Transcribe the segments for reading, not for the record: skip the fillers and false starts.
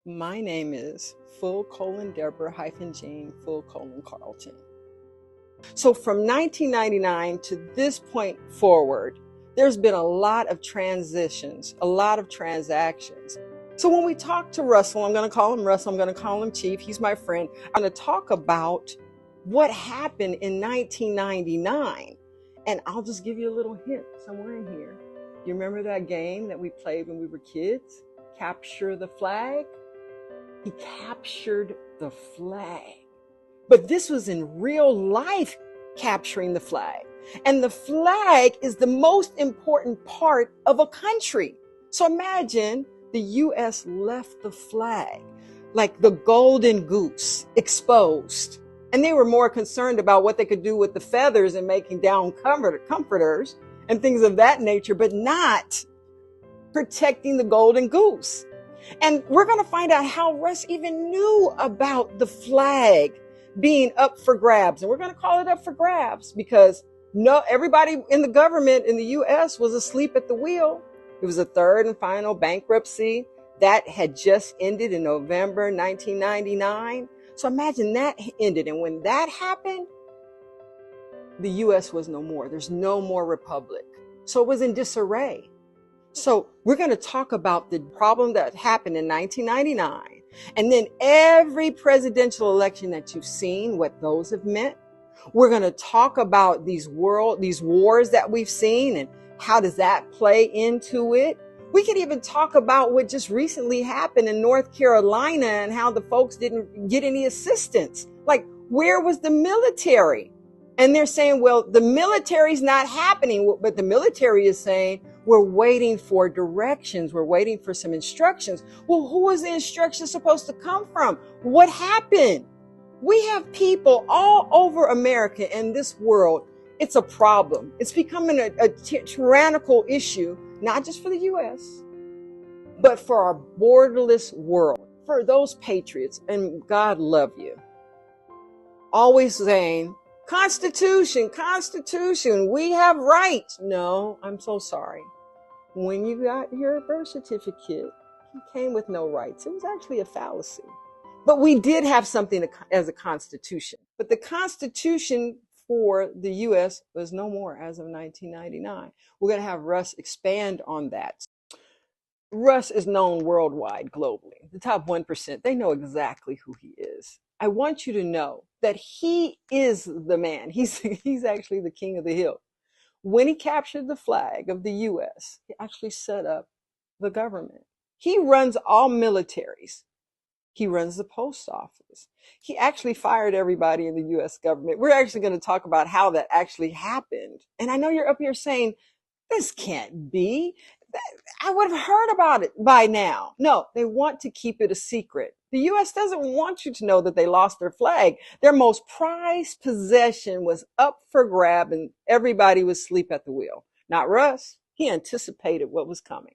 My name is Deborah-Jean Carlton. So from 1999 to this point forward, there's been a lot of transitions, a lot of transactions. So when we talk to Russell, I'm going to call him Russell, I'm going to call him Chief, he's my friend. I'm going to talk about what happened in 1999. And I'll just give you a little hint somewhere in here. You remember that game that we played when we were kids? Capture the flag? He captured the flag. But this was in real life capturing the flag. And the flag is the most important part of a country. So imagine the U.S. left the flag like the golden goose exposed. And they were more concerned about what they could do with the feathers and making down comforters and things of that nature, but not protecting the golden goose. And we're going to find out how Russ even knew about the flag being up for grabs. And we're going to call it up for grabs because everybody in the government in the U.S. was asleep at the wheel. It was a third and final bankruptcy that had just ended in November 1999. So imagine that ended. And when that happened, the U.S. was no more. There's no more republic. So it was in disarray. So we're going to talk about the problem that happened in 1999 and then every presidential election that you've seen, what those have meant. We're going to talk about these wars that we've seen and how does that play into it. We could even talk about what just recently happened in North Carolina and how the folks didn't get any assistance. Like, where was the military? And they're saying, well, the military's not happening, but the military is saying, we're waiting for directions. We're waiting for some instructions. Well, who is the instructions supposed to come from? What happened? We have people all over America and this world. It's a problem. It's becoming a tyrannical issue, not just for the U.S., but for our borderless world, for those patriots. And God love you. Always saying, Constitution, Constitution, we have rights. No, I'm so sorry. When you got your birth certificate, you came with no rights. It was actually a fallacy. But we did have something as a constitution. But the Constitution for the U.S. was no more as of 1999. We're going to have Russ expand on that. Russ is known worldwide, globally. The top 1%, they know exactly who he is. I want you to know that he is the man. He's actually the king of the hill. When he captured the flag of the U.S., he actually set up the government. He runs all militaries. He runs the post office. He actually fired everybody in the U.S. government. We're actually going to talk about how that actually happened. And I know you're up here saying, this can't be. I would have heard about it by now. No, they want to keep it a secret. The U.S. doesn't want you to know that they lost their flag. Their most prized possession was up for grab and everybody was asleep at the wheel. Not Russ. He anticipated what was coming.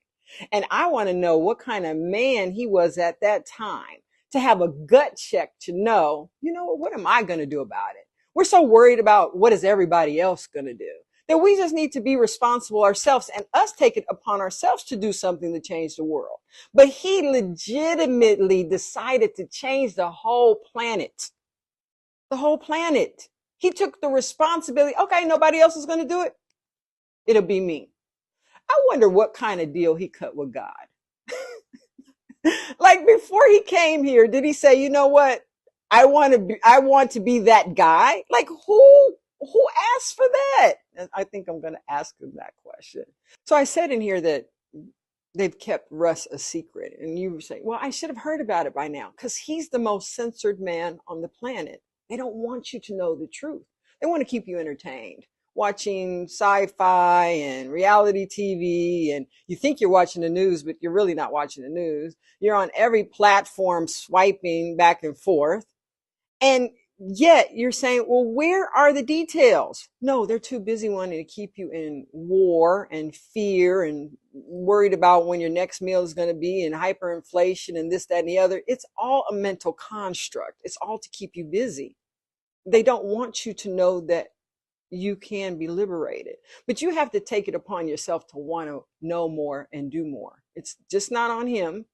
And I want to know what kind of man he was at that time to have a gut check to know, what am I going to do about it? We're so worried about what is everybody else going to do that we just need to be responsible ourselves and us take it upon ourselves to do something to change the world. But he legitimately decided to change the whole planet. The whole planet. He took the responsibility. Okay, nobody else is going to do it. It'll be me. I wonder what kind of deal he cut with God. Like before he came here, did he say, you know what? I want to be that guy? Like who asked for that? And I think I'm going to ask him that question. So I said in here that they've kept Russ a secret. And you were saying, well, I should have heard about it by now because he's the most censored man on the planet. They don't want you to know the truth. They want to keep you entertained, watching sci-fi and reality TV. And you think you're watching the news, but you're really not watching the news. You're on every platform swiping back and forth. And yet you're saying, well, where are the details? No, they're too busy wanting to keep you in war and fear and worried about when your next meal is going to be and hyperinflation and this, that, and the other. It's all a mental construct. It's all to keep you busy. They don't want you to know that you can be liberated, but you have to take it upon yourself to want to know more and do more. It's just not on him.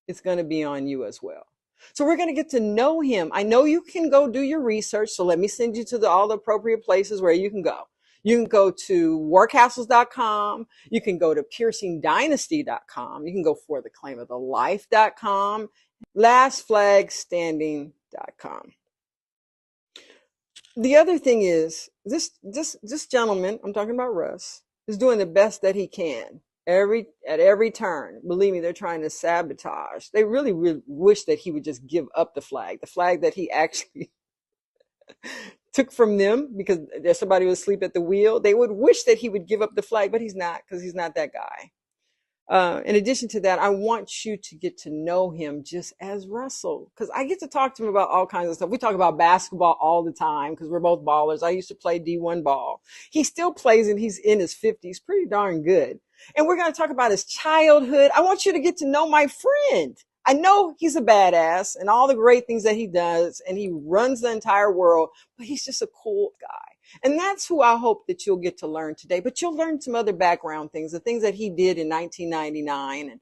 it's going to be on you as well. So we're going to get to know him. I know you can go do your research. So let me send you to all the appropriate places where you can go. You can go to warcastles.com. You can go to piercingdynasty.com. You can go for the claim of the life.com, lastflagstanding.com. The other thing is this gentleman, I'm talking about Russ, is doing the best that he can at every turn. Believe me, they're trying to sabotage. They really, really wish that he would just give up the flag that he actually took from them because there's somebody who was asleep at the wheel. They would wish that he would give up the flag, but he's not, because he's not that guy. In addition to that, I want you to get to know him just as Russell, because I get to talk to him about all kinds of stuff. We talk about basketball all the time because we're both ballers. I used to play D1 ball. He still plays and he's in his 50s, pretty darn good. And we're going to talk about his childhood. I want you to get to know my friend. I know he's a badass and all the great things that he does, and he runs the entire world, but he's just a cool guy. And that's who I hope that you'll get to learn today. But you'll learn some other background things, the things that he did in 1999. And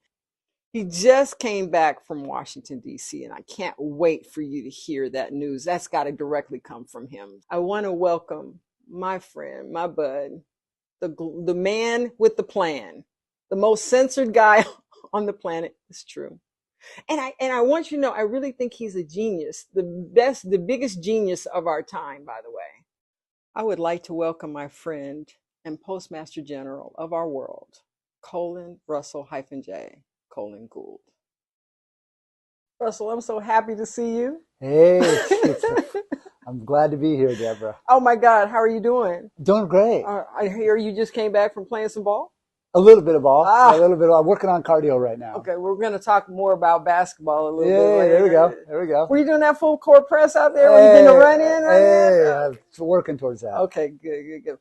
he just came back from Washington, D.C., and I can't wait for you to hear that news. That's got to directly come from him. I want to welcome my friend, my bud, the man with the plan, the most censored guy on the planet. It's true. And I want you to know, I really think he's a genius, the biggest genius of our time, by the way. I would like to welcome my friend and Postmaster General of our world, Russell-J. Jay-Gould. Russell, I'm so happy to see you. Hey, I'm glad to be here, Deborah. Oh my God, how are you doing? Doing great. I hear you just came back from playing some ball. A little bit of ball. A little bit. I'm working on cardio right now. Okay, we're going to talk more about basketball a little bit later. There we go. There we go. Were you doing that full court press out there? Were you doing the run in? I'm working towards that. Okay, good.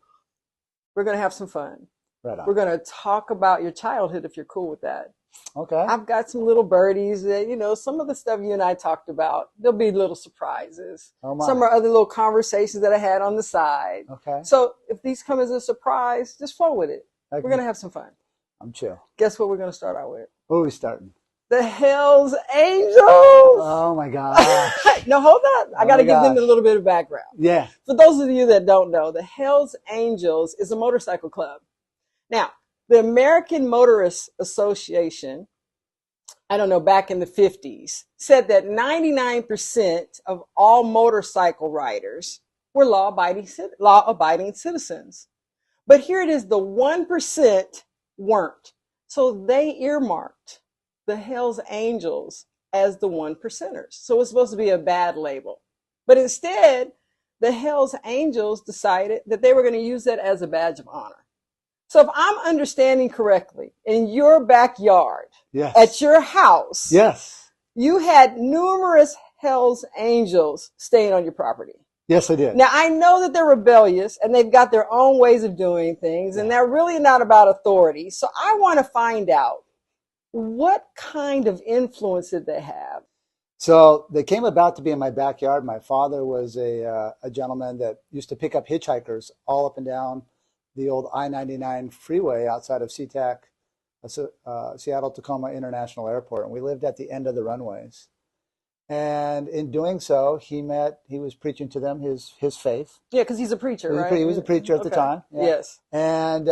We're going to have some fun. Right on. We're going to talk about your childhood if you're cool with that. Okay. I've got some little birdies that, some of the stuff you and I talked about, there'll be little surprises. Oh my. Some are other little conversations that I had on the side. Okay. So if these come as a surprise, just flow with it. Okay. We're going to have some fun. I'm chill. Guess what we're going to start out with? What are we starting? The Hells Angels. Oh my gosh. No, hold on. I got to give them a little bit of background. Yeah. For those of you that don't know, the Hells Angels is a motorcycle club. Now, the American Motorists Association, I don't know, back in the 50s, said that 99% of all motorcycle riders were law-abiding citizens. But here it is, the 1% weren't. So they earmarked the Hells Angels as the 1%ers. So it's supposed to be a bad label. But instead, the Hells Angels decided that they were going to use that as a badge of honor. So if I'm understanding correctly, in your backyard, yes, at your house, yes, you had numerous Hells Angels staying on your property. Yes, I did. Now, I know that they're rebellious and they've got their own ways of doing things, and they're really not about authority. So I want to find out, what kind of influence did they have? So they came about to be in my backyard. My father was a gentleman that used to pick up hitchhikers all up and down the old I-99 freeway outside of SeaTac, Seattle-Tacoma International Airport. And we lived at the end of the runways. And in doing so, he was preaching to them his faith. Yeah, because he's a preacher, right? He was a preacher at the time. Yeah. Yes. And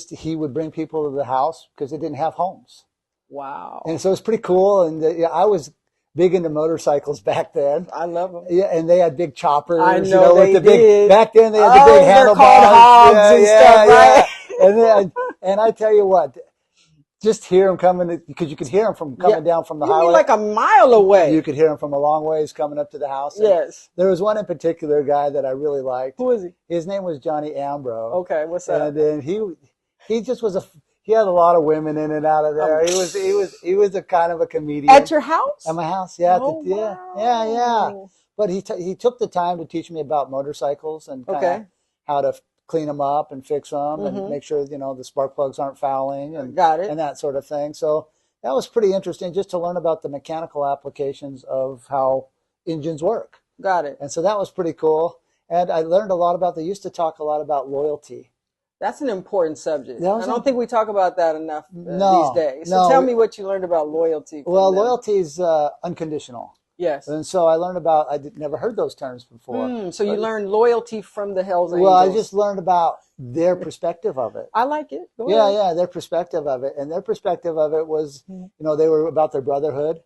he would bring people to the house because they didn't have homes. Wow. And so it was pretty cool. And I was big into motorcycles back then. I love them. Yeah, and they had big choppers. I know they did. Back then they had the big handlebars. They're called hogs and stuff, right? And I tell you what, just hear them coming, because you could hear them from coming down from the highway. You mean like a mile away? You could hear them from a long ways coming up to the house. Yes. There was one in particular guy that I really liked. Who is he? His name was Johnny Ambro. Okay, what's that? And then he just was he had a lot of women in and out of there. He was a kind of a comedian. At your house? At my house, yeah. Wow. Yeah. But he took the time to teach me about motorcycles and how to clean them up and fix them and make sure the spark plugs aren't fouling and that sort of thing. So that was pretty interesting, just to learn about the mechanical applications of how engines work. Got it. And so that was pretty cool. And I learned a lot about. They used to talk a lot about loyalty. That's an important subject. I don't think we talk about that enough these days. So tell me what you learned about loyalty. Well, loyalty is unconditional. Yes. And so I learned about, never heard those terms before. So you learned loyalty from the Hells Angels. Well, I just learned about their perspective of it. I like it. Go ahead. Yeah, their perspective of it. And their perspective of it was, they were about their brotherhood,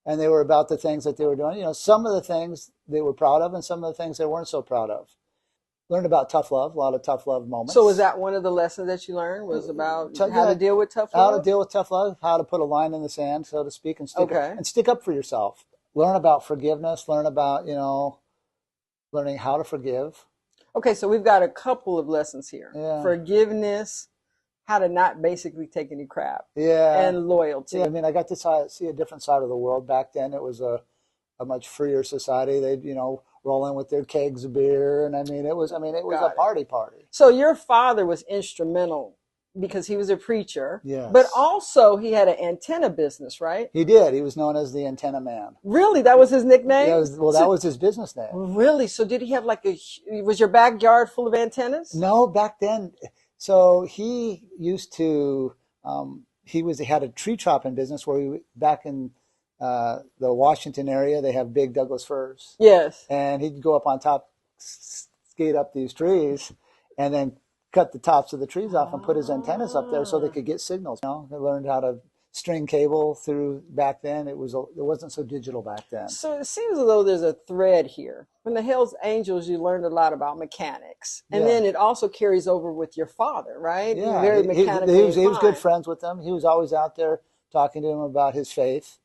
and they were about the things that they were doing. Some of the things they were proud of and some of the things they weren't so proud of. Learned about tough love, a lot of tough love moments. So was that one of the lessons that you learned, was about how to deal with tough love? How to deal with tough love, how to put a line in the sand, so to speak, and stick up for yourself. Learn about forgiveness, learn about, learning how to forgive. Okay, so we've got a couple of lessons here. Yeah. Forgiveness, how to not basically take any crap. Yeah. And loyalty. Yeah, I got to see a different side of the world. Back then, it was a much freer society. They'd, roll in with their kegs of beer. And it was a party. So your father was instrumental because he was a preacher. Yes. But also he had an antenna business, right? He did. He was known as the Antenna Man. Really? That was his nickname? Yeah, that was his business name. Really? So did he have was your backyard full of antennas? No, back then. So he used to, he had a tree chopping business where back in the Washington area, they have big Douglas firs. Yes. And he'd go up on top, skate up these trees, and then cut the tops of the trees off and put his antennas up there so they could get signals. They learned how to string cable through back then. It wasn't so digital back then. So it seems as though there's a thread here. From the Hells Angels, you learned a lot about mechanics. And then it also carries over with your father, right? Yeah. Very mechanically he was good friends with them. He was always out there talking to them about his faith.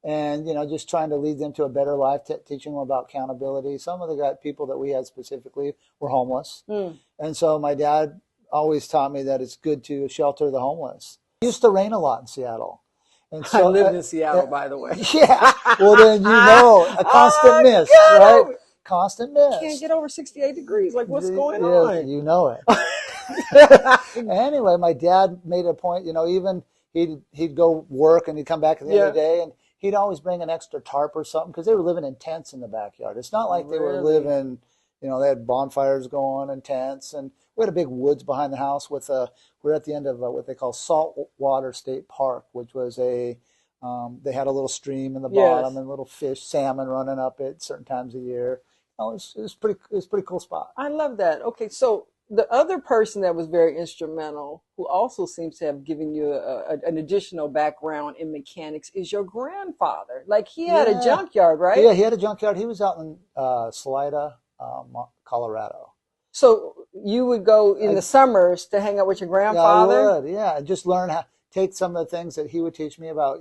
And, just trying to lead them to a better life, teaching them about accountability. Some of the people that we had specifically were homeless. And so my dad always taught me that it's good to shelter the homeless. It used to rain a lot in Seattle. And so, I lived in Seattle, by the way. Yeah. Well, then a constant mist, right? Constant mist. Can't get over 68 degrees. Like, what's going on? You know it. Anyway, my dad made a point, even he'd go work and he'd come back at the end of the day, and he'd always bring an extra tarp or something because they were living in tents in the backyard. It's not like they were living, they had bonfires going and tents. And we had a big woods behind the house we're at the end of what they call Saltwater State Park, which was they had a little stream in the bottom and little fish, salmon running up it certain times of year. It was pretty cool spot. I love that. Okay, so the other person that was very instrumental, who also seems to have given you an additional background in mechanics, is your grandfather. Like, he had a junkyard, right? Yeah, he had a junkyard. He was out in Salida, Colorado. So you would go in the summers to hang out with your grandfather? Yeah, I would, yeah. Just learn how, take some of the things that he would teach me about,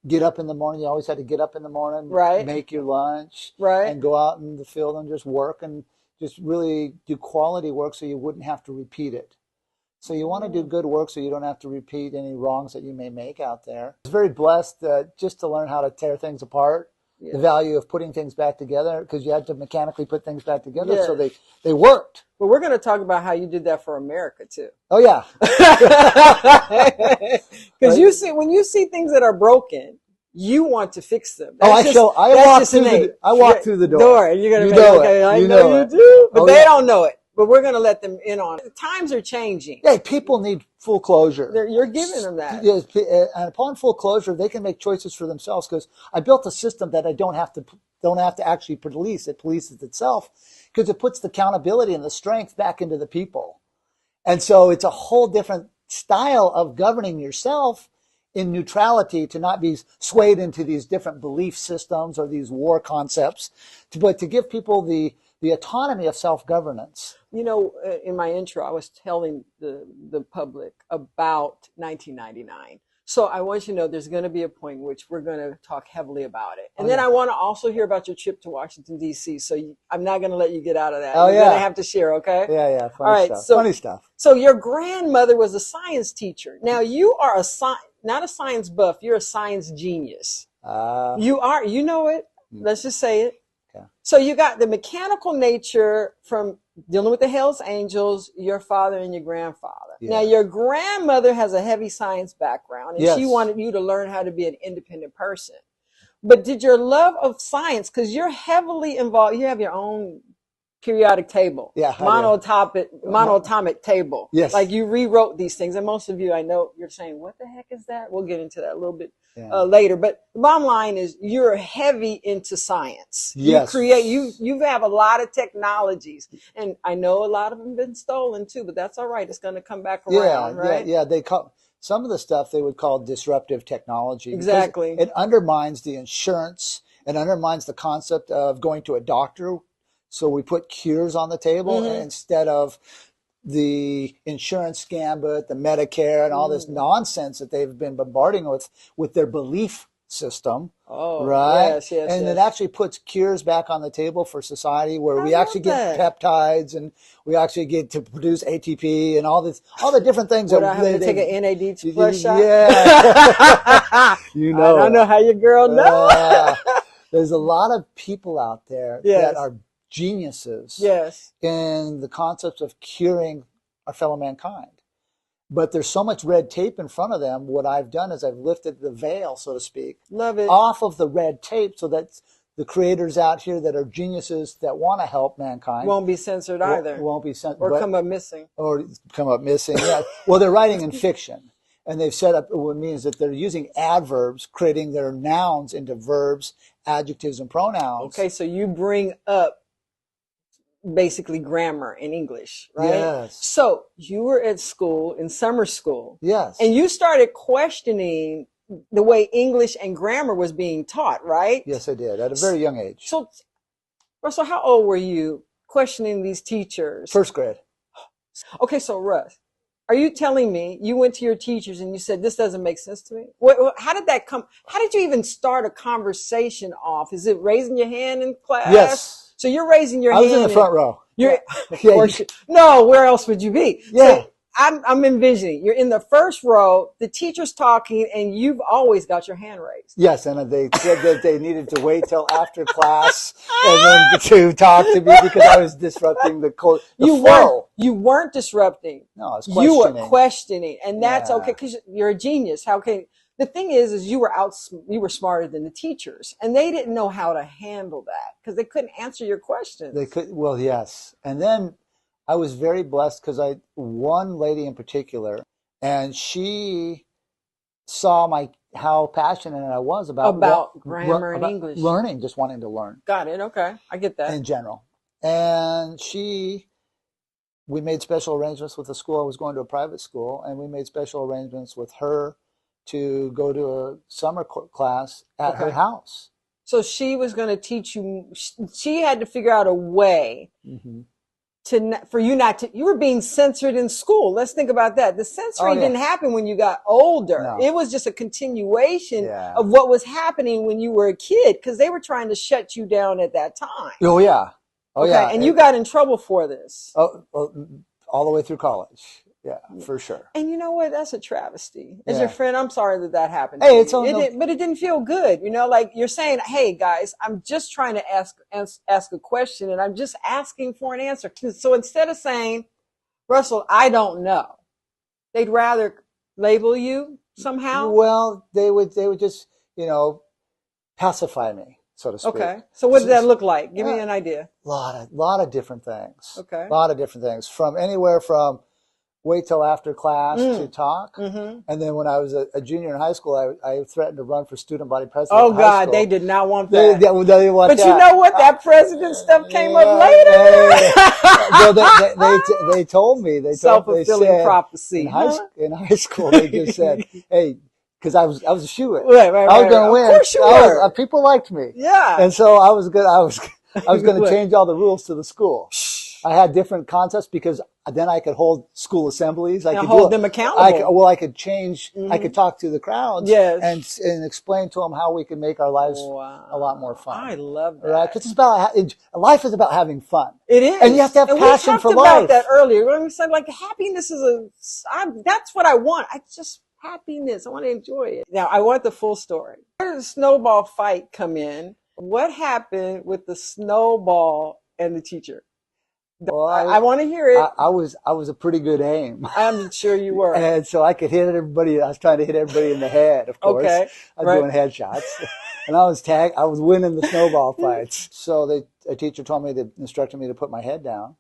get up in the morning. You always had to get up in the morning, right? Make your lunch, right? And go out in the field and just work and just really do quality work so you wouldn't have to repeat it. So you want to do good work so you don't have to repeat any wrongs that you may make out there. I was very blessed just to learn how to tear things apart, the value of putting things back together, because you had to mechanically put things back together so they worked. Well, we're going to talk about how you did that for America, too. Oh, yeah. Because when you see things that are broken, you want to fix them. I walk through the door. And you're going to I know you do. But they don't know it. But we're going to let them in on it. Times are changing. Yeah, people need full closure. You're giving them that. And upon full closure, they can make choices for themselves, because I built a system that I don't have to actually police. It polices itself, because it puts the accountability and the strength back into the people. And so it's a whole different style of governing yourself in neutrality, to not be swayed into these different belief systems or these war concepts, but to give people the autonomy of self-governance. In my intro, I was telling the public about 1999. So I want you to know there's going to be a point in which we're going to talk heavily about it. And then I want to also hear about your trip to Washington, D.C. So I'm not going to let you get out of that. You're going to have to share, okay? Yeah. Funny stuff. So your grandmother was a science teacher. Now, you are not a science buff. You're a science genius. You are. You know it. Let's just say it. Okay. So you got the mechanical nature from dealing with the Hells Angels, your father and your grandfather. Yeah. Now, your grandmother has a heavy science background, and she wanted you to learn how to be an independent person. But did your love of science, because you're heavily involved, you have your own periodic table. Yeah. Monatomic table. Yes. Like you rewrote these things. And most of you, I know you're saying, what the heck is that? We'll get into that a little bit later. But the bottom line is you're heavy into science. Yes. You have a lot of technologies. And I know a lot of them have been stolen too, but that's all right. It's going to come back around, right? Yeah. They call some of the stuff they would call disruptive technology. Exactly. It undermines the insurance. It undermines the concept of going to a doctor. So we put cures on the table instead of the insurance gambit, the Medicare, and all this nonsense that they've been bombarding with their belief system. Oh, right? Yes. And it actually puts cures back on the table for society where we actually get peptides and we actually get to produce ATP and all the different things. Would I have to take an NAD flush shot? Yeah. I know how your girl knows. There's a lot of people out there that are geniuses in the concepts of curing our fellow mankind. But there's so much red tape in front of them. What I've done is I've lifted the veil, so to speak, off of the red tape so that the creators out here that are geniuses that want to help mankind won't be censored either. Won't be censored. Or come up missing. Yeah. Well, they're writing in fiction. And they've set up what means that they're using adverbs, creating their nouns into verbs, adjectives, and pronouns. Okay, so you bring up basically grammar in English, right? Yes. So you were at school, in summer school. Yes. And you started questioning the way English and grammar was being taught, right? Yes, I did, at a very young age. So, Russell, how old were you questioning these teachers? First grade. Okay, so Russ, are you telling me you went to your teachers and you said, this doesn't make sense to me? How did that come? How did you even start a conversation off? Is it raising your hand in class? Yes. So you're raising your hand. I was in the front row. No, where else would you be? Yeah. So I'm envisioning you're in the first row, the teacher's talking, and you've always got your hand raised. Yes, and they said that they needed to wait till after class and then to talk to me because I was disrupting the flow. You weren't disrupting. No, I was questioning. You were questioning, and that's okay because you're a genius. How can the thing is you were smarter than the teachers, and they didn't know how to handle that because they couldn't answer your questions. They could. Well, yes, and then I was very blessed because one lady in particular, and she saw how passionate I was about grammar and English, learning, just wanting to learn. Got it. Okay, I get that in general. And we made special arrangements with the school. I was going to a private school, and we made special arrangements with her to go to a summer class at her house. So she was going to teach you. She had to figure out a way for you not to. You were being censored in school. Let's think about that. The censoring didn't happen when you got older. No. It was just a continuation of what was happening when you were a kid because they were trying to shut you down at that time. Oh yeah. Oh yeah. And you got in trouble for this. Oh, all the way through college. Yeah, for sure. And you know what? That's a travesty. As your friend, I'm sorry that happened. Hey, it's but it didn't feel good. You know, like you're saying, hey guys, I'm just trying to ask a question and I'm just asking for an answer. So instead of saying, Russell, I don't know, they'd rather label you somehow. Well, they would just, pacify me, so to speak. Okay. So what did that look like? Give me an idea. Lot of different things. Okay. A lot of different things. From anywhere from wait till after class to talk. And then when I was a junior in high school, I threatened to run for student body president. Oh, God, they did not want that. They didn't want but that. You know what? That president stuff came up later. Well, they told me. Self-fulfilling prophecy. In high school, they just said, hey, because I was a shoo-in. Right, I was going to win. Of course you were. People liked me. Yeah. And so I was going to change all the rules to the school. I had different concepts because then I could hold school assemblies. I could hold them accountable. I could change. I could talk to the crowds. Yes. And explain to them how we can make our lives a lot more fun. I love that. Right? Because life is about having fun. It is. And you have to have passion for life. We talked about that earlier. When we said like happiness that's what I want. Happiness. I want to enjoy it. Now I want the full story. Where did the snowball fight come in? What happened with the snowball and the teacher? Well, I want to hear it. I was a pretty good aim. I'm sure you were. And so I could hit everybody. I was trying to hit everybody in the head, of course. Okay. I was doing headshots. And I was winning the snowball fights. So a teacher instructed me to put my head down.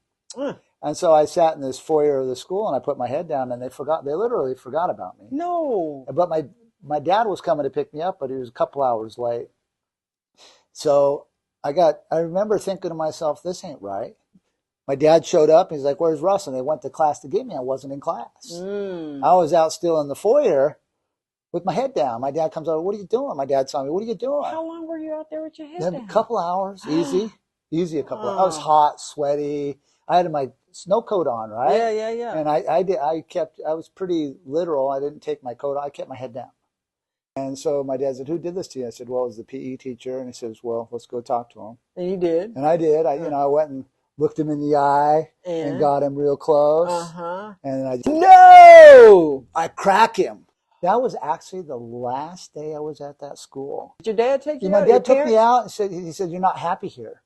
And so I sat in this foyer of the school and I put my head down, and they literally forgot about me. No. But my dad was coming to pick me up, but he was a couple hours late. So I remember thinking to myself, this ain't right. My dad showed up and he's like, where's Russ? And they went to class to get me. I wasn't in class. I was out still in the foyer with my head down. My dad comes over, what are you doing? My dad saw me, what are you doing? How long were you out there with your head down? A couple hours, easy a couple hours. I was hot, sweaty. I had my snow coat on, right? Yeah. And I was pretty literal. I didn't take my coat off. I kept my head down. And so my dad said, who did this to you? I said, well, it was the PE teacher. And he says, well, let's go talk to him. And you did? And I did. I went and looked him in the eye and got him real close. And I crack him. That was actually the last day I was at that school. Did your dad take you out? My dad took me out and he said, you're not happy here.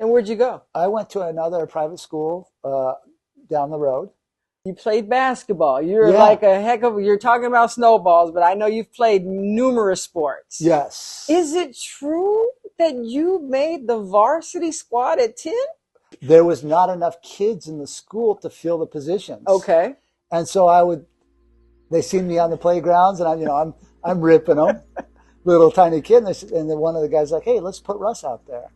And where'd you go? I went to another private school down the road. You played basketball. You're like you're talking about snowballs, but I know you've played numerous sports. Yes. Is it true that you made the varsity squad at 10? There was not enough kids in the school to fill the positions. Okay. And so they see me on the playgrounds, and I'm ripping them, little tiny kid, and then one of the guys like, hey, let's put Russ out there.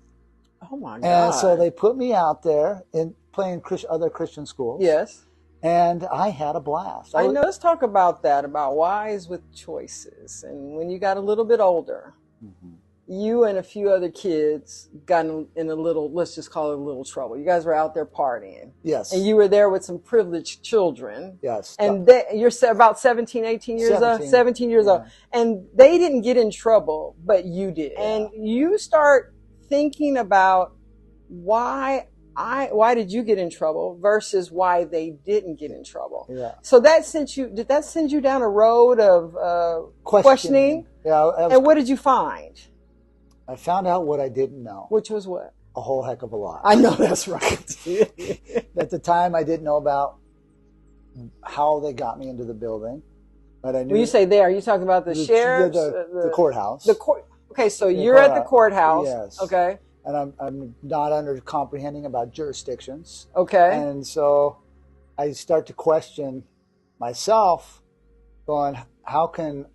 Oh my God! And so they put me out there in playing other Christian schools. Yes. And I had a blast. I know. Let's talk about that, about wise with choices. And when you got a little bit older, you and a few other kids got in a little, let's just call it a little trouble. You guys were out there partying. Yes. And you were there with some privileged children. Yes. And you're about 17, 18 years old? 17 years old. And they didn't get in trouble, but you did. Yeah. And you start thinking about why did you get in trouble versus why they didn't get in trouble. Yeah. So did that send you down a road of questioning? Yeah. And what did you find? I found out what I didn't know. Which was what? A whole heck of a lot. I know, that's right. At the time, I didn't know about how they got me into the building. But I knew. When you say there, are you talking about the sheriff's? The courthouse. Okay, so you're at the courthouse. Yes. Okay. And I'm not under comprehending about jurisdictions. Okay. And so I start to question myself, going, how can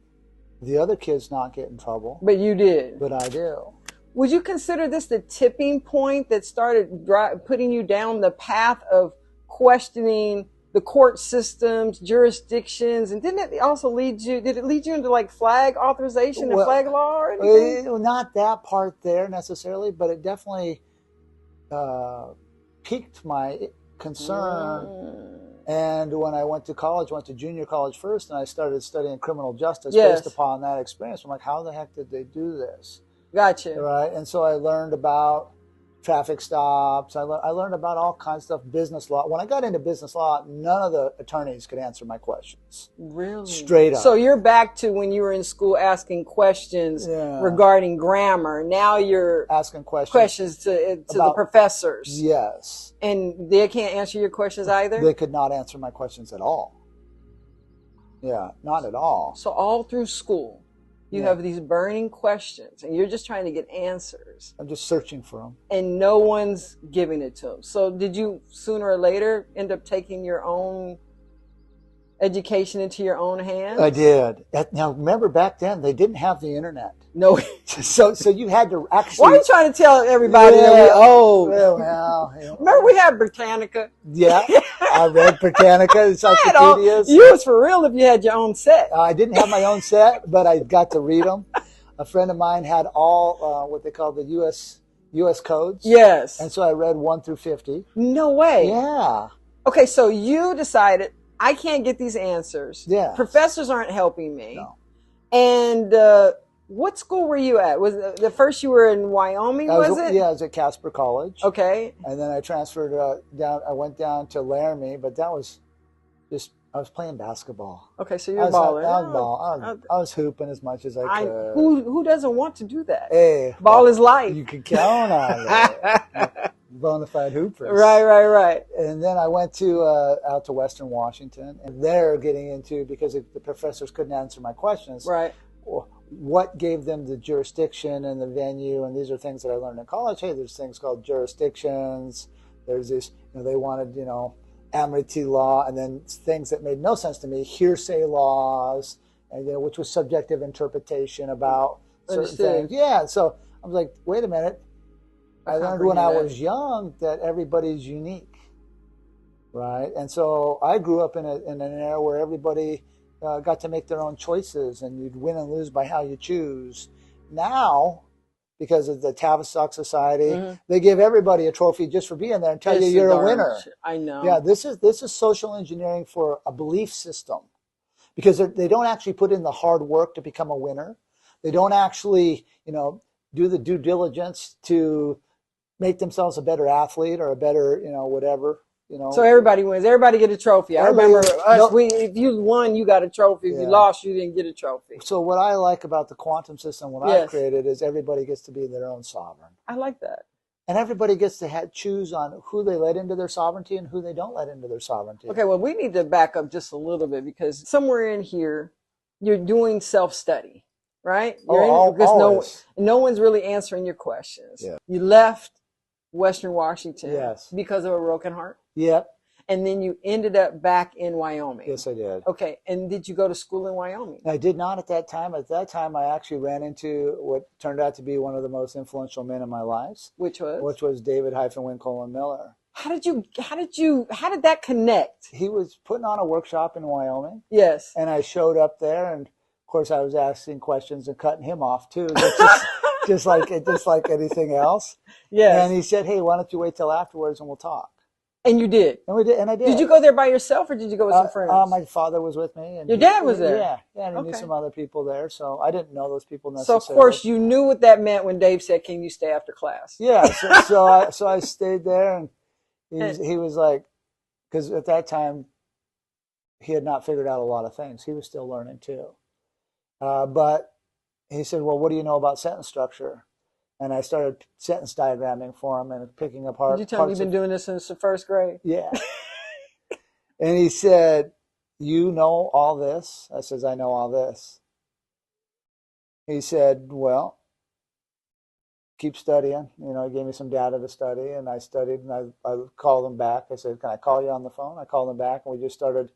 the other kids not get in trouble? But you did. But I do. Would you consider this the tipping point that started putting you down the path of questioning the court systems, jurisdictions, and did it lead you into like flag authorization and flag law or anything? Not that part there necessarily, but it definitely piqued my concern. And when I went to junior college first, and I started studying criminal justice based upon that experience. I'm like, how the heck did they do this? Gotcha. Right. And so I learned about traffic stops. I learned about all kinds of stuff, business law. When I got into business law, none of the attorneys could answer my questions. Really? Straight up. So you're back to when you were in school asking questions regarding grammar. Now you're asking questions to the professors. Yes. And they can't answer your questions either? They could not answer my questions at all. Yeah, not at all. So all through school, you have these burning questions, and you're just trying to get answers. I'm just searching for them. And no one's giving it to them. So did you sooner or later end up taking your own education into your own hands? I did. Now, remember back then, they didn't have the internet. No. So you had to actually... Why are you trying to tell everybody that we're old? Well, remember we had Britannica? Yeah. I read Britannica encyclopedias. You was for real if you had your own set. I didn't have my own set, but I got to read them. A friend of mine had all what they call the U.S. codes. Yes. And so I read 1 through 50. No way. Yeah. Okay, so you decided, I can't get these answers. Yeah. Professors aren't helping me. No. And what school were you at? Was the first you were in Wyoming, was it? Yeah, I was at Casper College. Okay. And then I transferred down. I went down to Laramie, but that was just, I was playing basketball. Okay, so you're a baller. I was hooping as much as I could. Who doesn't want to do that? Hey, ball is life. You can count on it. Bonafide hoopers. Right. And then I went out to Western Washington, and they're getting into, because the professors couldn't answer my questions. Right. what gave them the jurisdiction and the venue, and these are things that I learned in college. Hey, there's things called jurisdictions. There's this, they wanted, amity law, and then things that made no sense to me, hearsay laws, and which was subjective interpretation about certain things. Yeah, so I was like, wait a minute. I learned when I was young that everybody's unique, right? And so I grew up in an era where everybody got to make their own choices, and you'd win and lose by how you choose. Now, because of the Tavistock Society, they give everybody a trophy just for being there and tell you you're a winner. I know. Yeah, this is social engineering for a belief system, because they don't actually put in the hard work to become a winner. They don't actually, do the due diligence to make themselves a better athlete or a better, whatever. So everybody wins. Everybody get a trophy. I remember us. If you won, you got a trophy. If you lost, you didn't get a trophy. So what I like about the quantum system, what I've created, is everybody gets to be their own sovereign. I like that. And everybody gets to choose on who they let into their sovereignty and who they don't let into their sovereignty. Okay, well, we need to back up just a little bit, because somewhere in here, you're doing self-study, right? Because no one's really answering your questions. Yeah. You left Western Washington because of a broken heart. Yep. And then you ended up back in Wyoming. Yes, I did. Okay. And did you go to school in Wyoming? I did not at that time. At that time, I actually ran into what turned out to be one of the most influential men in my life. Which was? Which was David Wincole Miller. How did that connect? He was putting on a workshop in Wyoming. Yes. And I showed up there, and of course I was asking questions and cutting him off too. Just like anything else. Yes. And he said, "Hey, why don't you wait till afterwards and we'll talk?" And you did. And we did, and I did. Did you go there by yourself, or did you go with some friends? My father was with me. And your dad was there? Yeah, and he knew some other people there, so I didn't know those people necessarily. So of course you knew what that meant when Dave said, "Can you stay after class?" Yeah, so I stayed there, and he was like, because at that time he had not figured out a lot of things. He was still learning too. But he said, "Well, what do you know about sentence structure?" And I started sentence diagramming for him and picking apart. Did you tell him you've been doing this since the first grade? Yeah. And he said, "You know all this?" I says, "I know all this." He said, "Well, keep studying." He gave me some data to study, and I studied, and I called him back. I said, "Can I call you on the phone?" I called him back, and we just started,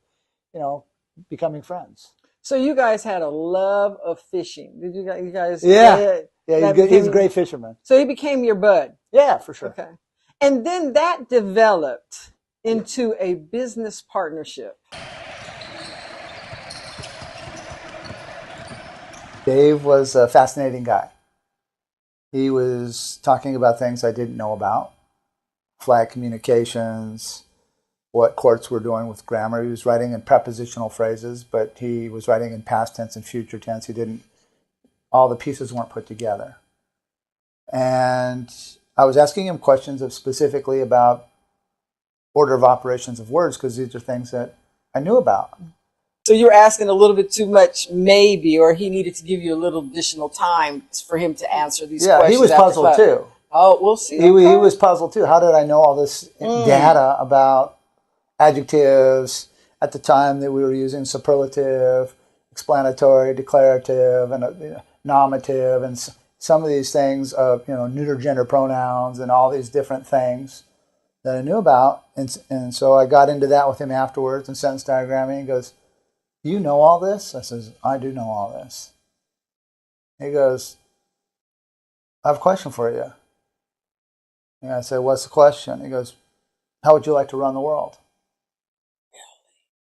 becoming friends. So you guys had a love of fishing. Did you guys? Yeah. Yeah, he's a great fisherman. So he became your bud. Yeah, for sure. Okay. And then that developed into a business partnership. Dave was a fascinating guy. He was talking about things I didn't know about. Flag communications, what courts were doing with grammar. He was writing in prepositional phrases, but he was writing in past tense and future tense. All the pieces weren't put together. And I was asking him questions specifically about order of operations of words, because these are things that I knew about. So you were asking a little bit too much, maybe, or he needed to give you a little additional time for him to answer these questions. Yeah, he was puzzled too. Oh, we'll see. He was puzzled too. How did I know all this data about adjectives at the time that we were using superlative, explanatory, declarative, and nominative, and some of these things of neuter gender pronouns and all these different things that I knew about, and so I got into that with him afterwards and sentence diagramming. He goes, "You know all this?" I says, "I do know all this." He goes, "I have a question for you." And I said, "What's the question?" He goes, "How would you like to run the world?"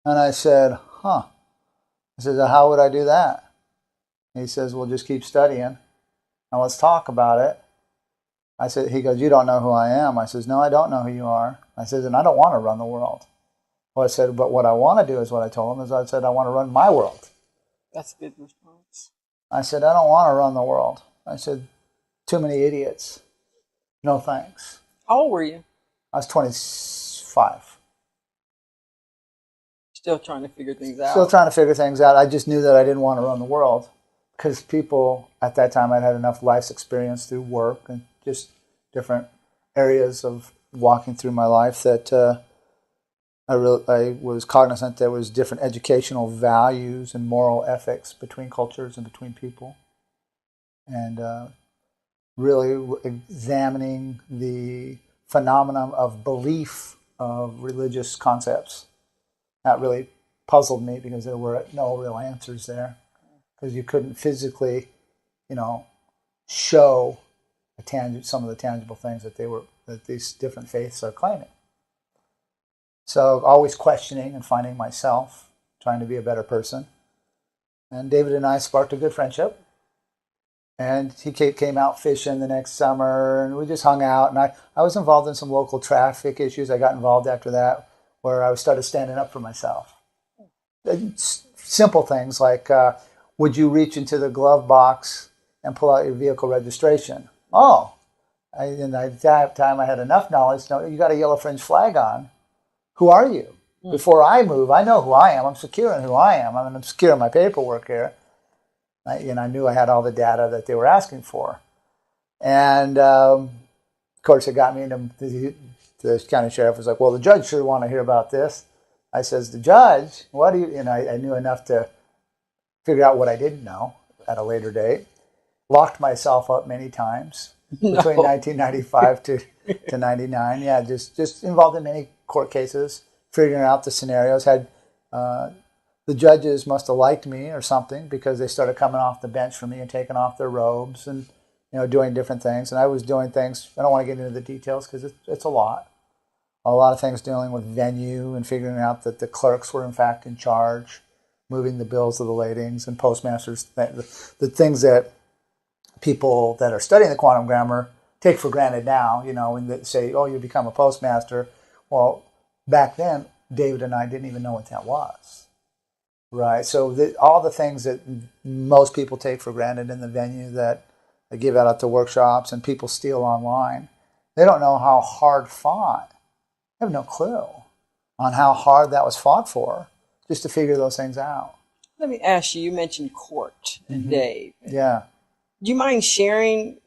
And I said, "Huh." I said, "How would I do that?" He says, "Well, just keep studying. Now let's talk about it." I said, he goes, "You don't know who I am." I says, "No, I don't know who you are." I said, "And I don't want to run the world." Well, I said, "But what I want to do," is what I told him, is I said, "I want to run my world." That's a good response. I said, "I don't want to run the world." I said, "Too many idiots. No thanks." How old were you? I was 25. Still trying to figure things out. Still trying to figure things out. I just knew that I didn't want to run the world, because people at that time, I'd had enough life's experience through work and just different areas of walking through my life that I was cognizant there was different educational values and moral ethics between cultures and between people. and really examining the phenomenon of belief of religious concepts. That really puzzled me because there were no real answers there, because you couldn't physically, show some of the tangible things that these different faiths are claiming. So always questioning and finding myself, trying to be a better person. And David and I sparked a good friendship. And he came out fishing the next summer, and we just hung out. And I was involved in some local traffic issues. I got involved after that, where I started standing up for myself. Simple things like, would you reach into the glove box and pull out your vehicle registration? Oh, at that time I had enough knowledge to know you got a yellow fringe flag on. Who are you? Before I move, I know who I am. I'm secure in who I am. I'm secure in my paperwork here. I knew I had all the data that they were asking for. And, of course, it got me into the county sheriff was like, well, the judge sure want to hear about this. I says, the judge? What do you... And I knew enough to figure out what I didn't know at a later date. Locked myself up many times between 1995 to 99. Yeah, just involved in many court cases, figuring out the scenarios. Had the judges must have liked me or something, because they started coming off the bench for me and taking off their robes and doing different things. And I was doing things. I don't want to get into the details because it's a lot of things dealing with venue and figuring out that the clerks were in fact in charge, moving the bills of the ladings and postmasters, the things that people that are studying the quantum grammar take for granted now, when they say, oh, you become a postmaster. Well, back then, David and I didn't even know what that was, right? So all the things that most people take for granted in the venue that they give out at the workshops and people steal online, they don't know how hard fought. They have no clue on how hard that was fought for, just to figure those things out. Let me ask you mentioned court and Dave. Yeah. Do you mind sharing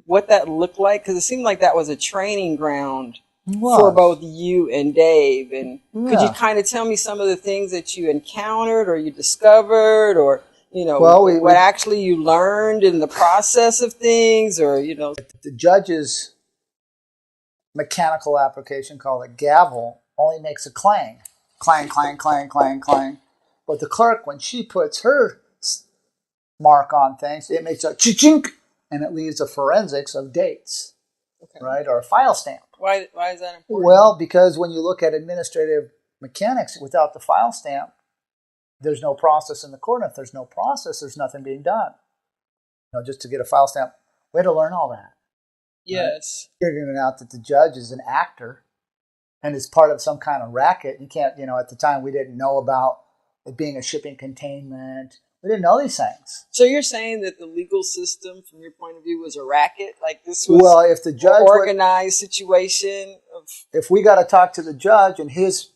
what that looked like? Because it seemed like that was a training ground for both you and Dave. And could you kind of tell me some of the things that you encountered or you discovered, or, what actually you learned in the process of things, or, The judge's mechanical application, called a gavel, only makes a clang. Clang, clang, clang, clang, clang. But the clerk, when she puts her mark on things, it makes a chink, and it leaves a forensics of dates, right, or a file stamp. Why is that important? Well, because when you look at administrative mechanics, without the file stamp, there's no process in the court. And if there's no process, there's nothing being done. Just to get a file stamp, we had to learn all that. Yes. Right? Figuring out that the judge is an actor and is part of some kind of racket. You can't, at the time we didn't know about it being a shipping containment. We didn't know these things. So you're saying that the legal system, from your point of view, was a racket? Like this was if the judge an organized situation? If we got to talk to the judge and his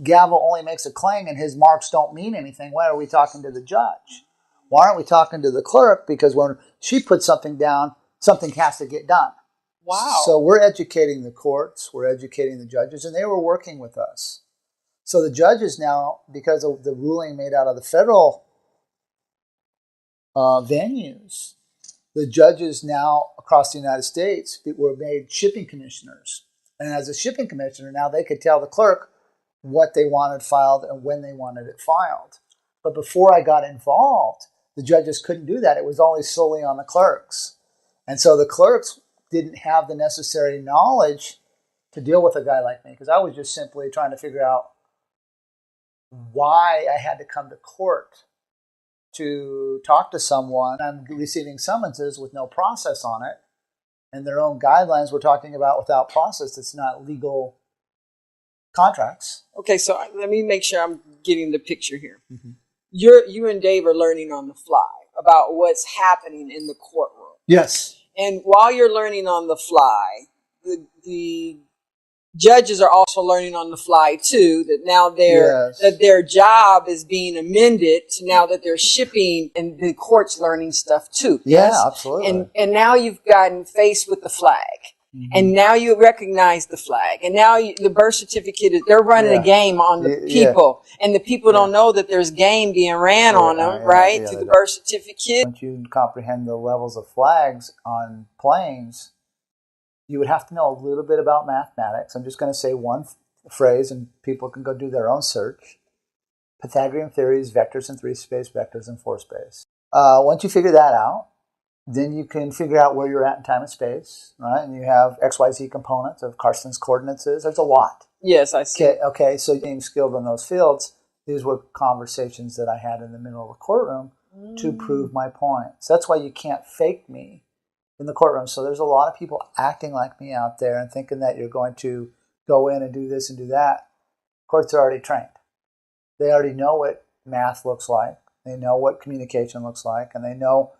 gavel only makes a clang and his marks don't mean anything, why are we talking to the judge? Why aren't we talking to the clerk? Because when she puts something down, something has to get done. Wow. So we're educating the courts, we're educating the judges, and they were working with us. So the judges now, because of the ruling made out of the federal venues, the judges now across the United States were made shipping commissioners. And as a shipping commissioner, now they could tell the clerk what they wanted filed and when they wanted it filed. But before I got involved, the judges couldn't do that. It was only solely on the clerks. And so the clerks didn't have the necessary knowledge to deal with a guy like me, because I was just simply trying to figure out why I had to come to court to talk to someone. I'm receiving summonses with no process on it, and their own guidelines we're talking about without process. It's not legal contracts. Okay, so let me make sure I'm getting the picture here. You and Dave are learning on the fly about what's happening in the courtroom. Yes. And while you're learning on the fly, the judges are also learning on the fly too, that now that their job is being amended to now that they're shipping, and the court's learning stuff too. Yeah, yes? Absolutely. And now you've gotten faced with the flag. And now you recognize the flag. And now the birth certificate, they're running a game on the people. And the people don't know that there's game being ran on them, right? Through the birth certificate. Once you comprehend the levels of flags on planes, you would have to know a little bit about mathematics. I'm just going to say one phrase and people can go do their own search. Pythagorean theories, vectors in 3-space, vectors in 4-space. Once you figure that out, then you can figure out where you're at in time and space, right? And you have XYZ components of Karstens's coordinates. There's a lot. Yes, I see. Okay, so being skilled in those fields, these were conversations that I had in the middle of the courtroom to prove my points. That's why you can't fake me in the courtroom. So there's a lot of people acting like me out there and thinking that you're going to go in and do this and do that. Courts are already trained. They already know what math looks like. They know what communication looks like, and they know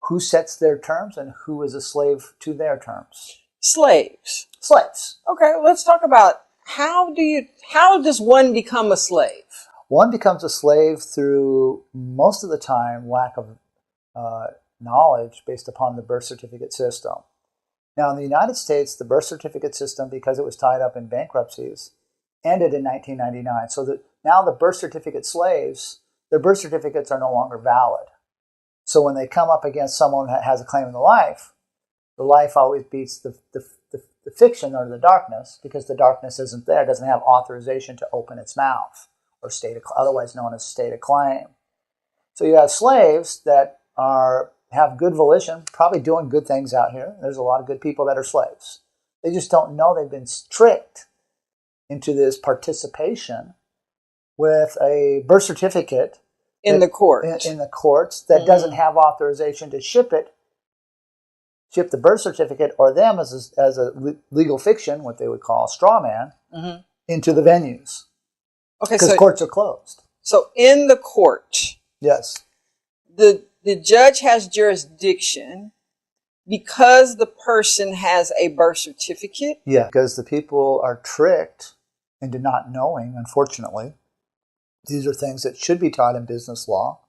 who sets their terms and who is a slave to their terms. Slaves. Okay, let's talk about how does one become a slave? One becomes a slave through, most of the time, lack of knowledge based upon the birth certificate system. Now, in the United States, the birth certificate system, because it was tied up in bankruptcies, ended in 1999. So that now the birth certificate slaves, their birth certificates are no longer valid. So when they come up against someone that has a claim in the life always beats the fiction or the darkness, because the darkness isn't there, doesn't have authorization to open its mouth, or otherwise known as state of claim. So you have slaves that have good volition, probably doing good things out here. There's a lot of good people that are slaves. They just don't know they've been tricked into this participation with a birth certificate in the courts that doesn't have authorization to ship the birth certificate or them as a legal fiction, what they would call a straw man, into the venues. Okay, because courts are closed. So in the court, yes, the judge has jurisdiction because the person has a birth certificate. Yeah, because the people are tricked into not knowing, unfortunately. These are things that should be taught in business law.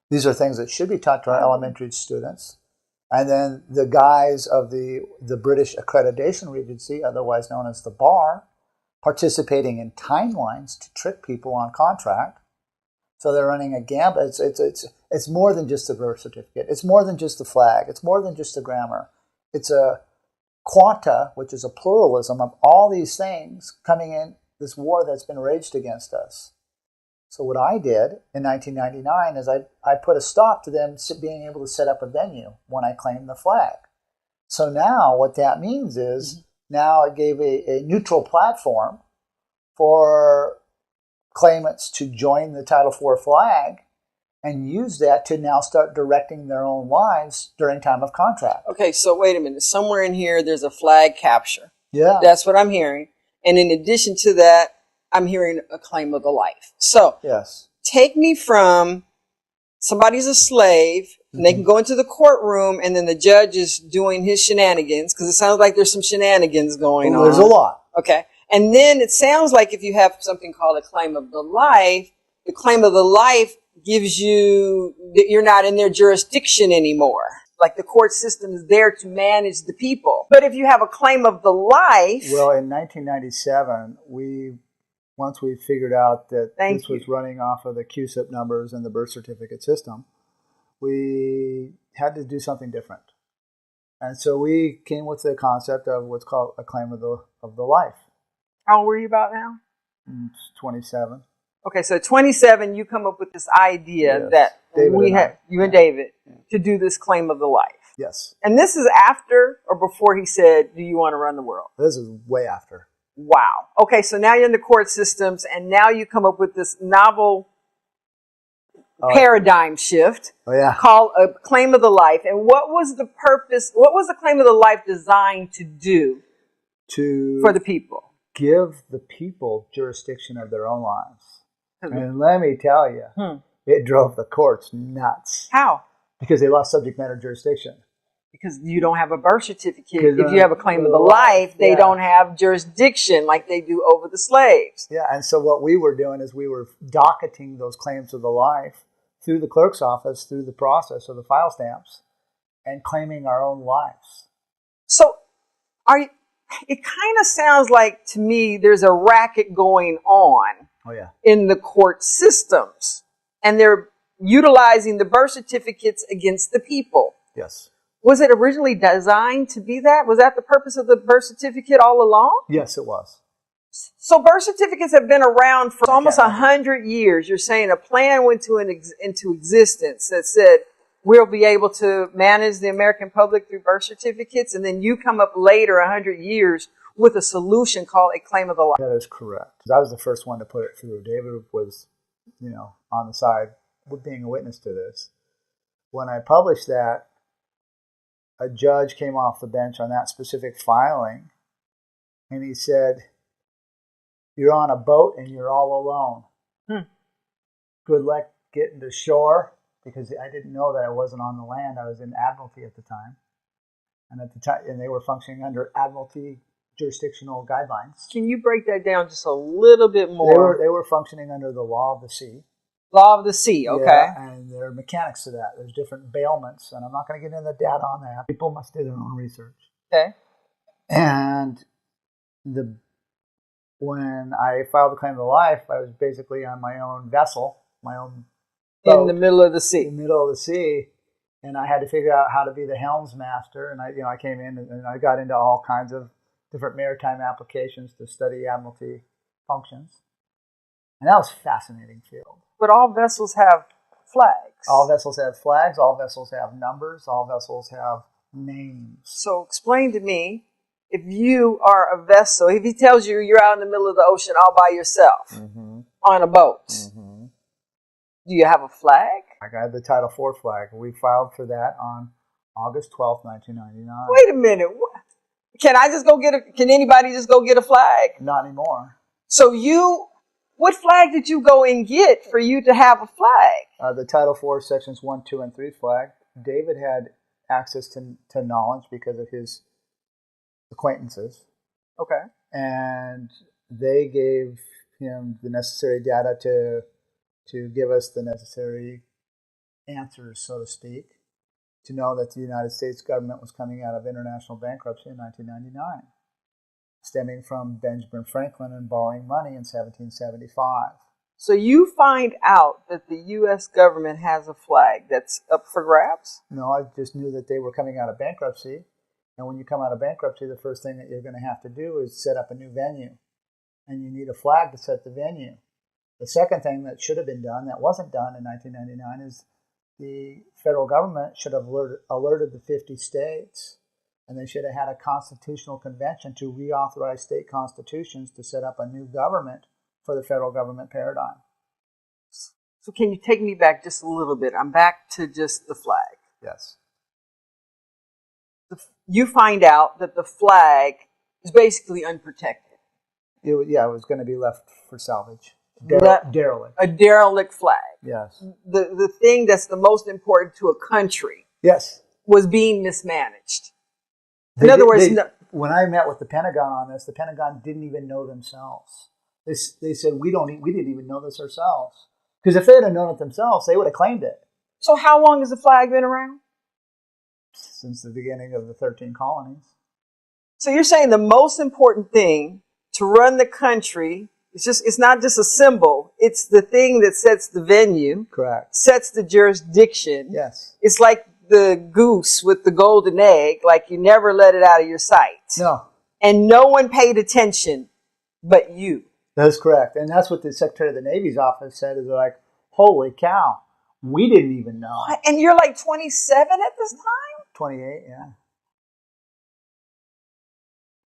These are things that should be taught to our elementary students. And then the guys of the British Accreditation Agency, otherwise known as the bar, participating in timelines to trick people on contract. So they're running a gambit. It's more than just the birth certificate. It's more than just the flag. It's more than just the grammar. It's a quanta, which is a pluralism of all these things coming in this war that's been waged against us. So what I did in 1999 is I put a stop to them being able to set up a venue when I claimed the flag. So now what that means is now it gave a neutral platform for claimants to join the Title IV flag and use that to now start directing their own lives during time of contract. Okay, so wait a minute. Somewhere in here there's a flag capture. Yeah. That's what I'm hearing. And in addition to that, I'm hearing a claim of the life. So yes, take me from somebody's a slave, and they can go into the courtroom, and then the judge is doing his shenanigans, because it sounds like there's some shenanigans going on. There's a lot. Okay. And then it sounds like if you have something called a claim of the life, the claim of the life gives you that you're not in their jurisdiction anymore. Like the court system is there to manage the people. But if you have a claim of the life... Well, in 1997, once we figured out that this was running off of the QSIP numbers and the birth certificate system, we had to do something different. And so we came with the concept of what's called a claim of the life. How old were you about now? 27. Okay, so 27, you come up with this idea that you and David, to do this claim of the life. Yes. And this is after or before he said, do you want to run the world? This is way after. Wow. Okay, so now you're in the court systems, and now you come up with this novel paradigm shift called a claim of the life. And what was the purpose, what was the claim of the life designed to do for the people? Give the people jurisdiction of their own lives. And let me tell you, it drove the courts nuts. How? Because they lost subject matter jurisdiction. Because you don't have a birth certificate. If you have a claim of the life, they don't have jurisdiction like they do over the slaves. Yeah, and so what we were doing is we were docketing those claims of the life through the clerk's office, through the process of the file stamps, and claiming our own lives. So It kind of sounds like to me there's a racket going on in the court systems, and they're utilizing the birth certificates against the people. Yes. Was it originally designed to be that? Was that the purpose of the birth certificate all along? Yes, it was. So birth certificates have been around for almost 100 years. You're saying a plan went into existence that said we'll be able to manage the American public through birth certificates, and then you come up later, 100 years, with a solution called a claim of the life. That is correct. I was the first one to put it through. David was, on the side being a witness to this. When I published that, a judge came off the bench on that specific filing, and he said, "You're on a boat and you're all alone. Good luck getting to shore," because I didn't know that I wasn't on the land. I was in Admiralty at the time, and they were functioning under Admiralty jurisdictional guidelines. Can you break that down just a little bit more? They were functioning under the law of the sea. Law of the sea, okay. Yeah, and there are mechanics to that. There's different bailments, and I'm not going to get into the data on that. People must do their own research. Okay. And when I filed the claim of the life, I was basically on my own vessel, my own boat, in the middle of the sea. In the middle of the sea, and I had to figure out how to be the helmsmaster. And I came in and I got into all kinds of different maritime applications to study Admiralty functions, and that was a fascinating field. But all vessels have flags. All vessels have flags. All vessels have numbers. All vessels have names. So explain to me, if you are a vessel, if he tells you you're out in the middle of the ocean all by yourself on a boat, do you have a flag? I got the Title IV flag. We filed for that on August 12th, 1999. Wait a minute. Can anybody just go get a flag? Not anymore. So what flag did you go and get for you to have a flag? The Title IV Sections 1, 2, and 3 flag. David had access to knowledge because of his acquaintances. Okay. And they gave him the necessary data to give us the necessary answers, so to speak, to know that the United States government was coming out of international bankruptcy in 1999, stemming from Benjamin Franklin and borrowing money in 1775. So you find out that the U.S. government has a flag that's up for grabs? No, I just knew that they were coming out of bankruptcy. And when you come out of bankruptcy, the first thing that you're going to have to do is set up a new venue. And you need a flag to set the venue. The second thing that should have been done, that wasn't done in 1999, is the federal government should have alerted the 50 states, and they should have had a constitutional convention to reauthorize state constitutions to set up a new government for the federal government paradigm. So can you take me back just a little bit? I'm back to just the flag. Yes. You find out that the flag is basically unprotected. It was going to be left for salvage. Derelict. A derelict flag. Yes. The thing that's the most important to a country. Yes. Was being mismanaged. In other words, when I met with the Pentagon on this, the Pentagon didn't even know themselves. They said, we didn't even know this ourselves. Because if they had known it themselves, they would have claimed it. So how long has the flag been around? Since the beginning of the 13 colonies. So you're saying the most important thing to run the country, it's not just a symbol, it's the thing that sets the venue. Correct. Sets the jurisdiction. Yes. It's like the goose with the golden egg, like you never let it out of your sight. No. And no one paid attention but you. That's correct. And that's what the Secretary of the Navy's office said, is like, holy cow, we didn't even know. And you're like 27 at this time? 28, yeah.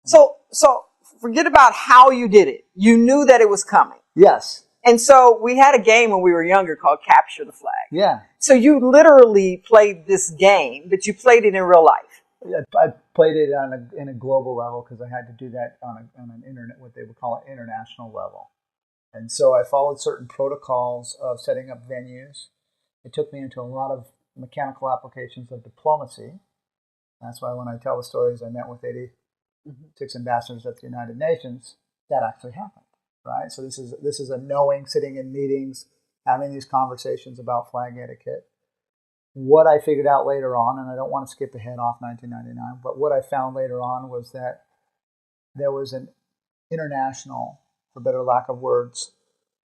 So forget about how you did it. You knew that it was coming. Yes. And so we had a game when we were younger called Capture the Flag. Yeah. So you literally played this game, but you played it in real life. I played it in a global level because I had to do that on an internet, what they would call an international level. And so I followed certain protocols of setting up venues. It took me into a lot of mechanical applications of diplomacy. That's why when I tell the stories, I met with 86 ambassadors at the United Nations, that actually happened, right? So this is a knowing, sitting in meetings, having these conversations about flag etiquette. What I figured out later on, and I don't want to skip ahead off 1999, but what I found later on was that there was an international, for better lack of words,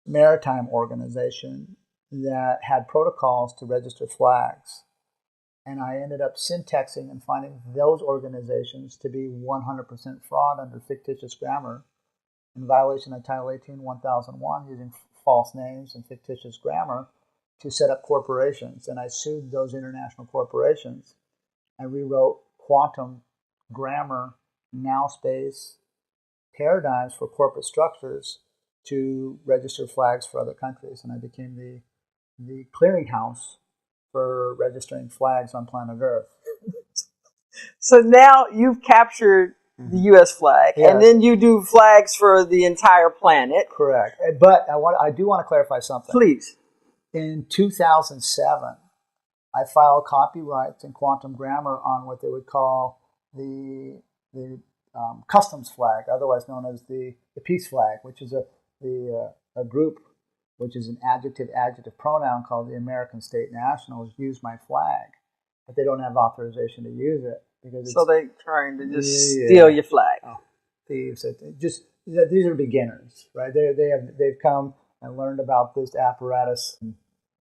maritime organization that had protocols to register flags. And I ended up syntaxing and finding those organizations to be 100% fraud under fictitious grammar in violation of Title 18, 1001, using false names and fictitious grammar to set up corporations. And I sued those international corporations. I rewrote quantum grammar, now space paradigms for corporate structures to register flags for other countries. And I became the clearinghouse for registering flags on planet Earth. So now you've captured the U.S. flag, and then you do flags for the entire planet. Correct. But I do want to clarify something. Please. In 2007, I filed copyrights in quantum grammar on what they would call the customs flag, otherwise known as the peace flag, which is a group, which is an adjective pronoun called the American State Nationals, use my flag, but they don't have authorization to use it because so they're trying to just steal your flag. Oh, thieves! These are beginners, right? They've come and learned about this apparatus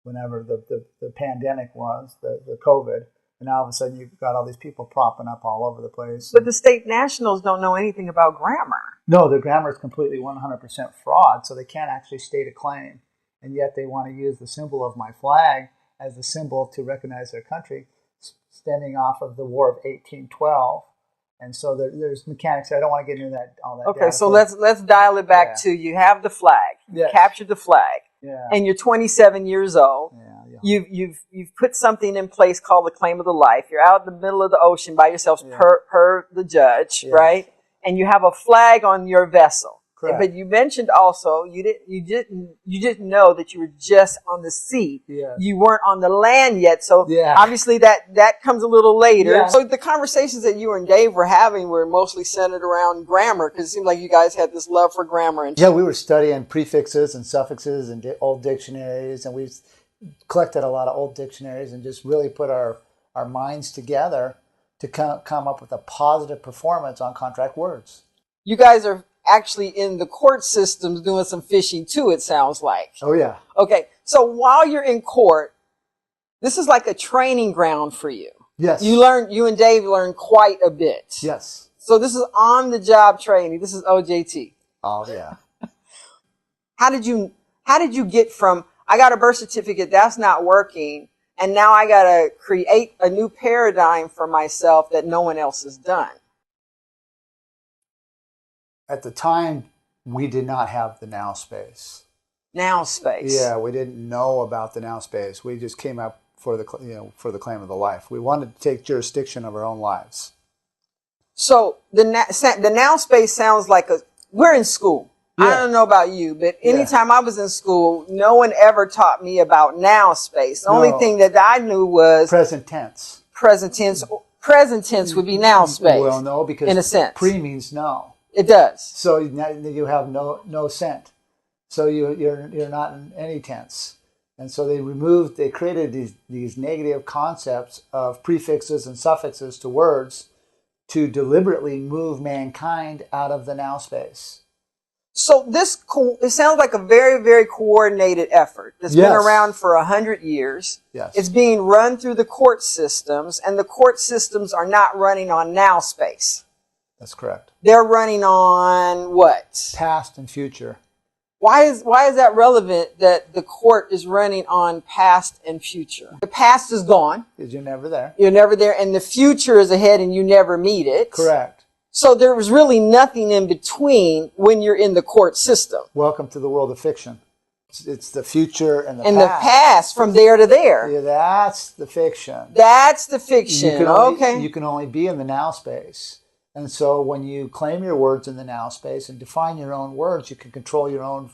whenever the pandemic was, the COVID. And now all of a sudden you've got all these people propping up all over the place. But the state nationals don't know anything about grammar. No, the grammar is completely 100% fraud, so they can't actually state a claim. And yet they want to use the symbol of my flag as the symbol to recognize their country, stemming off of the War of 1812. And so there's mechanics. I don't want to get into all that. Okay, so let's dial it back to you have the flag. You captured the flag. Yeah. And you're 27 years old. Yeah. You've put something in place called the claim of the life. You're out in the middle of the ocean by yourself per the judge, right? And you have a flag on your vessel. Correct. But you mentioned also you didn't know that you were just on the sea. Yes. You weren't on the land yet. So obviously that comes a little later. Yeah. So the conversations that you and Dave were having were mostly centered around grammar, because it seemed like you guys had this love for grammar. Yeah, we were studying prefixes and suffixes and old dictionaries, and we collected a lot of old dictionaries and just really put our minds together to come up with a positive performance on contract words. You guys are actually in the court systems doing some fishing too, it sounds like. Oh, yeah. Okay, so while you're in court, this is like a training ground for you. Yes. You and Dave learned quite a bit. Yes. So this is on-the-job training. This is OJT. Oh, yeah. How did you get from, I got a birth certificate, that's not working, and now I got to create a new paradigm for myself that no one else has done? At the time, we did not have the now space. Now space. Yeah, we didn't know about the now space. We just came up for the claim of the life. We wanted to take jurisdiction of our own lives. So the now space sounds like we're in school. Yeah. I don't know about you, but anytime I was in school, no one ever taught me about now space. The only thing that I knew was present tense. Present tense would be now space. Well, no, because in a sense, pre means no. It does. So now you have no sent. So you're not in any tense. And so they created these negative concepts of prefixes and suffixes to words to deliberately move mankind out of the now space. So it sounds like a very, very coordinated effort that's been around for 100 years. Yes. It's being run through the court systems, and the court systems are not running on now space. That's correct. They're running on what? Past and future. Why is that relevant that the court is running on past and future? The past is gone. Because you're never there. You're never there. And the future is ahead and you never meet it. Correct. So there was really nothing in between when you're in the court system. Welcome to the world of fiction. It's the future and the past. And the past from there to there. Yeah, that's the fiction. That's the fiction. You can only be in the now space. And so when you claim your words in the now space and define your own words, you can control your own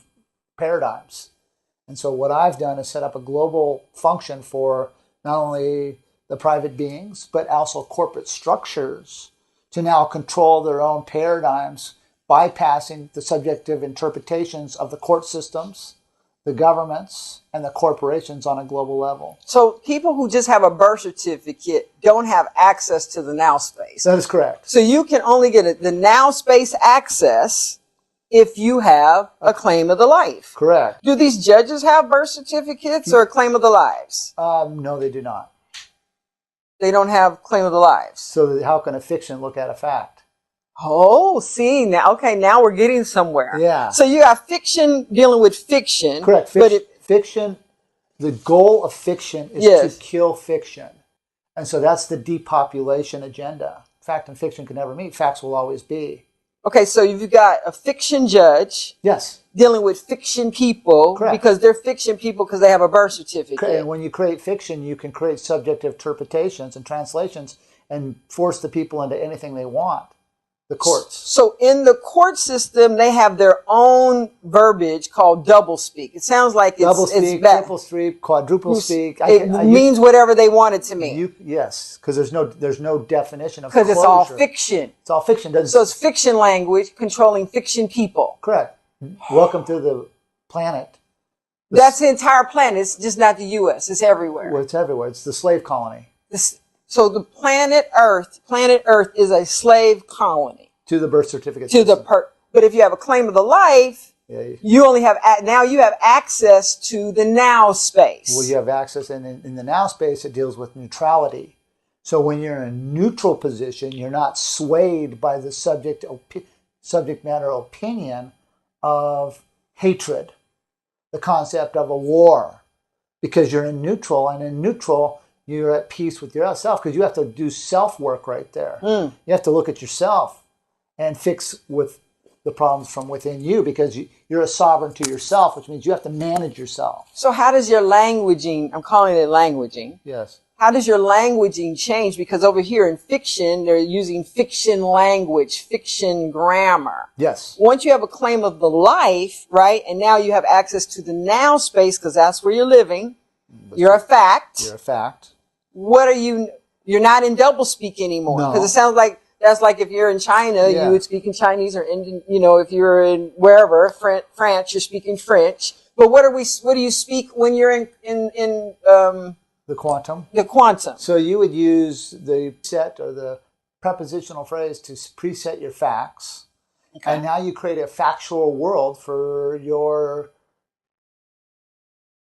paradigms. And so what I've done is set up a global function for not only the private beings, but also corporate structures to now control their own paradigms, bypassing the subjective interpretations of the court systems the governments, and the corporations on a global level. So people who just have a birth certificate don't have access to the now space. That is correct. So you can only get the now space access if you have a claim of the life. Correct. Do these judges have birth certificates or a claim of the lives? No, they do not. They don't have claim of the lives. So how can a fiction look at a fact? Oh, see, now we're getting somewhere. Yeah. So you have fiction dealing with fiction. Correct. Fiction, the goal of fiction is to kill fiction. And so that's the depopulation agenda. Fact and fiction can never meet. Facts will always be. Okay, so you've got a fiction judge. Yes. Dealing with fiction people. Correct. Because they're fiction people because they have a birth certificate. And when you create fiction, you can create subjective interpretations and translations and force the people into anything they want. The courts. So in the court system, they have their own verbiage called doublespeak. It sounds like it's doublespeak, triple speak, quadruple speak. It means whatever they want it to mean. Yes, because there's no definition of because it's all fiction. It's all fiction. So it's fiction language controlling fiction people. Correct. Welcome to the planet. That's the entire planet. It's just not the U.S. It's everywhere. Well, it's everywhere. It's the slave colony. So the planet Earth is a slave colony. To the birth certificate. But if you have a claim of the life, you only have you have access to the now space. Well, you have access, and in the now space, it deals with neutrality. So when you're in a neutral position, you're not swayed by the subject matter opinion of hatred, the concept of a war, because you're in neutral, and in neutral, you're at peace with yourself, because you have to do self-work right there. You have to look at yourself and fix with the problems from within you, because you're a sovereign to yourself, which means you have to manage yourself. So how does your languaging, I'm calling it languaging. Yes. How does your languaging change? Because over here in fiction, they're using fiction language, fiction grammar. Yes. Once you have a claim of the life, right, and now you have access to the now space, because that's where you're living. You're a fact. You're a fact. What are you? You're not in doublespeak anymore. Because it sounds like that's like if you're in China, you would speak in Chinese, or Indian. You know, if you're in wherever France, you're speaking French. But what do you speak when you're in the quantum? The quantum. So you would use the set or the prepositional phrase to preset your facts, and now you create a factual world for your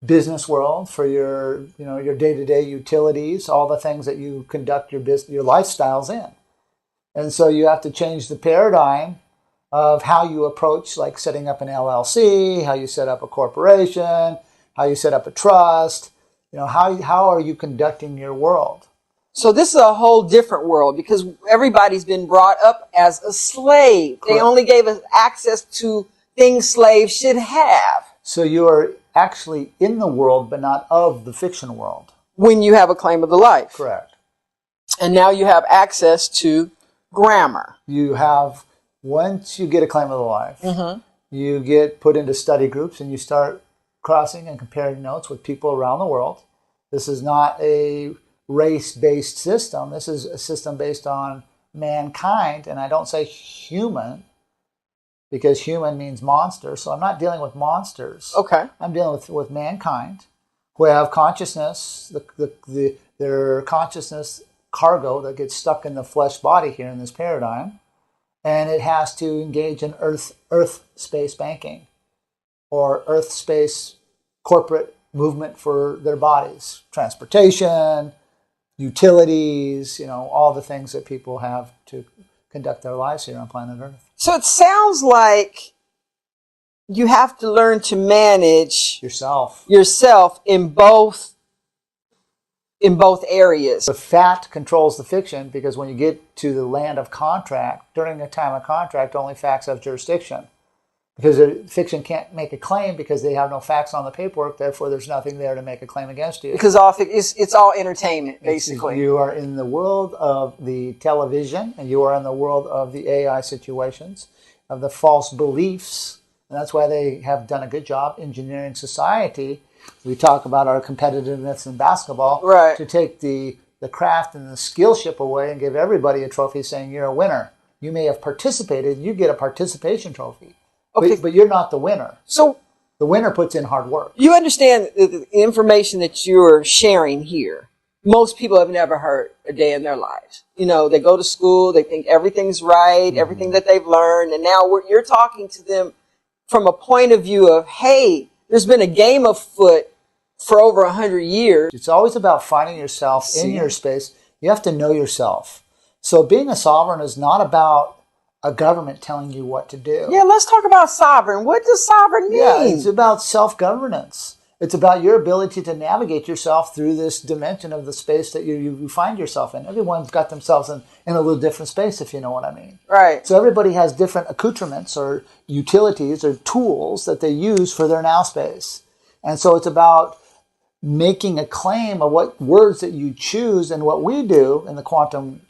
business world, for your day-to-day utilities, all the things that you conduct your lifestyles in. And so you have to change the paradigm of how you approach, like setting up an LLC, how you set up a corporation, how you set up a trust. How are you conducting your world? So this is a whole different world, because everybody's been brought up as a slave. Correct. They only gave us access to things slaves should have. So you are actually in the world, but not of the fiction world. When you have a claim of the life. Correct. And now you have access to grammar. Once you get a claim of the life, you get put into study groups, and you start crossing and comparing notes with people around the world. This is not a race-based system. This is a system based on mankind, and I don't say human, because human means monster. So I'm not dealing with monsters. Okay. I'm dealing with mankind, who have consciousness, their consciousness cargo that gets stuck in the flesh body here in this paradigm, and it has to engage in earth space banking, or earth space corporate movement for their bodies, transportation, utilities, all the things that people have to conduct their lives here on planet Earth. So it sounds like you have to learn to manage yourself in both areas. The fact controls the fiction, because when you get to the land of contract, during the time of contract, only facts have jurisdiction. Because the fiction can't make a claim because they have no facts on the paperwork, therefore there's nothing there to make a claim against you. Because it's all entertainment, basically. You are in the world of the television, and you are in the world of the AI situations, of the false beliefs, and that's why they have done a good job engineering society. We talk about our competitiveness in basketball, right, to take the craft and the skillship away and give everybody a trophy saying you're a winner. You may have participated, you get a participation trophy. Okay. But you're not the winner. So The winner puts in hard work. You understand the information that you're sharing here. Most people have never heard a day in their lives. You know, they go to school, they think everything's right, everything that they've learned, and now you're talking to them from a point of view of, hey, there's been a game afoot for over 100 years. It's always about finding yourself in your space. You have to know yourself. So being a sovereign is not about a government telling you what to do. Yeah, let's talk about sovereign. What does sovereign mean? Yeah, it's about self-governance. It's about your ability to navigate yourself through this dimension of the space that you find yourself in. Everyone's got themselves in a little different space, if you know what I mean. Right. So everybody has different accoutrements or utilities or tools that they use for their now space. And so it's about making a claim of what words that you choose. And what we do in the quantum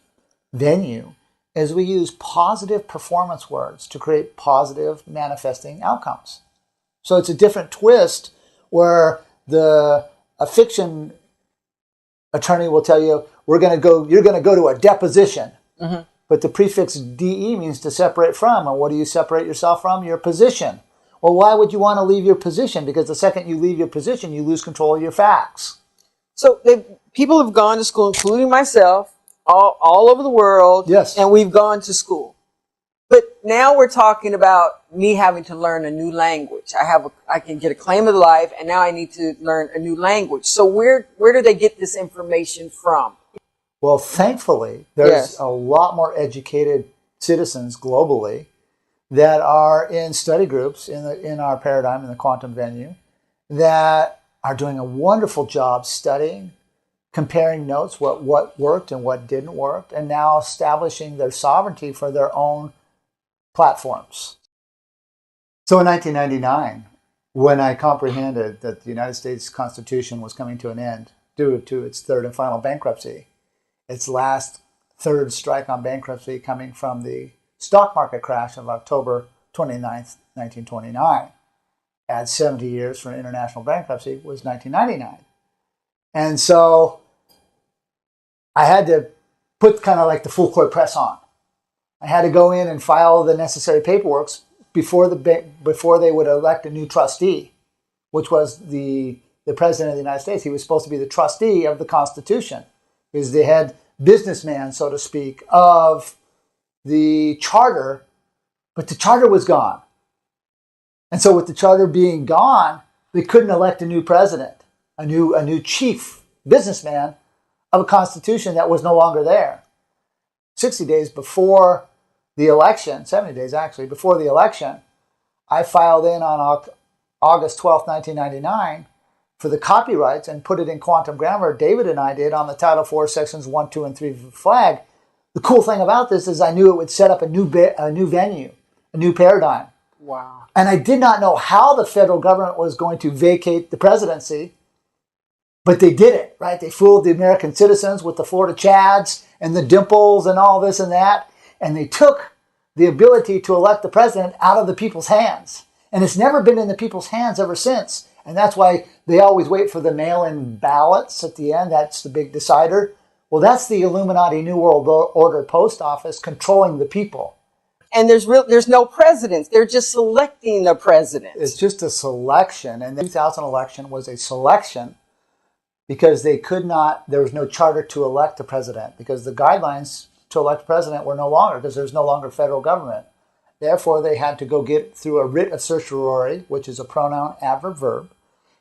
venue is we use positive performance words to create positive manifesting outcomes. So it's a different twist where a fiction attorney will tell you, you're going to go to a deposition. Mm-hmm. But the prefix DE means to separate from. And what do you separate yourself from? Your position. Well, why would you want to leave your position? Because the second you leave your position, you lose control of your facts. So people have gone to school, including myself, all over the world. Yes. And we've gone to school. But now we're talking about me having to learn a new language. I can get a claim of life, and now I need to learn a new language. So where do they get this information from? Well, thankfully, there's a lot more educated citizens globally that are in study groups in our paradigm, in the quantum venue, that are doing a wonderful job studying, comparing notes, what worked and what didn't work, and now establishing their sovereignty for their own platforms. So in 1999, when I comprehended that the United States Constitution was coming to an end due to its third and final bankruptcy, its last third strike on bankruptcy coming from the stock market crash of October 29th, 1929, at 70 years for international bankruptcy, was 1999. And so I had to put kind of like the full court press on. I had to go in and file the necessary paperwork before they would elect a new trustee, which was the President of the United States. He was supposed to be the trustee of the Constitution. He was the head businessman, so to speak, of the charter, but the charter was gone. And so with the charter being gone, they couldn't elect a new president, a new chief businessman of a constitution that was no longer there. 60 days before the election, 70 days actually, before the election, I filed in on August 12th, 1999 for the copyrights and put it in quantum grammar. David and I did on the Title IV, Sections 1, 2, and 3 of the flag. The cool thing about this is I knew it would set up a new venue, a new paradigm. Wow. And I did not know how the federal government was going to vacate the presidency, but they did it, right? They fooled the American citizens with the Florida Chads and the dimples and all this and that, and they took the ability to elect the president out of the people's hands. And it's never been in the people's hands ever since. And that's why they always wait for the mail-in ballots at the end. That's the big decider. Well, that's the Illuminati New World Order post office controlling the people. And there's no presidents. They're just selecting the president. It's just a selection. And the 2000 election was a selection because there was no charter to elect the president, because the guidelines to elect president were no longer, because there's no longer federal government. Therefore, they had to go get through a writ of certiorari, which is a pronoun, adverb, verb,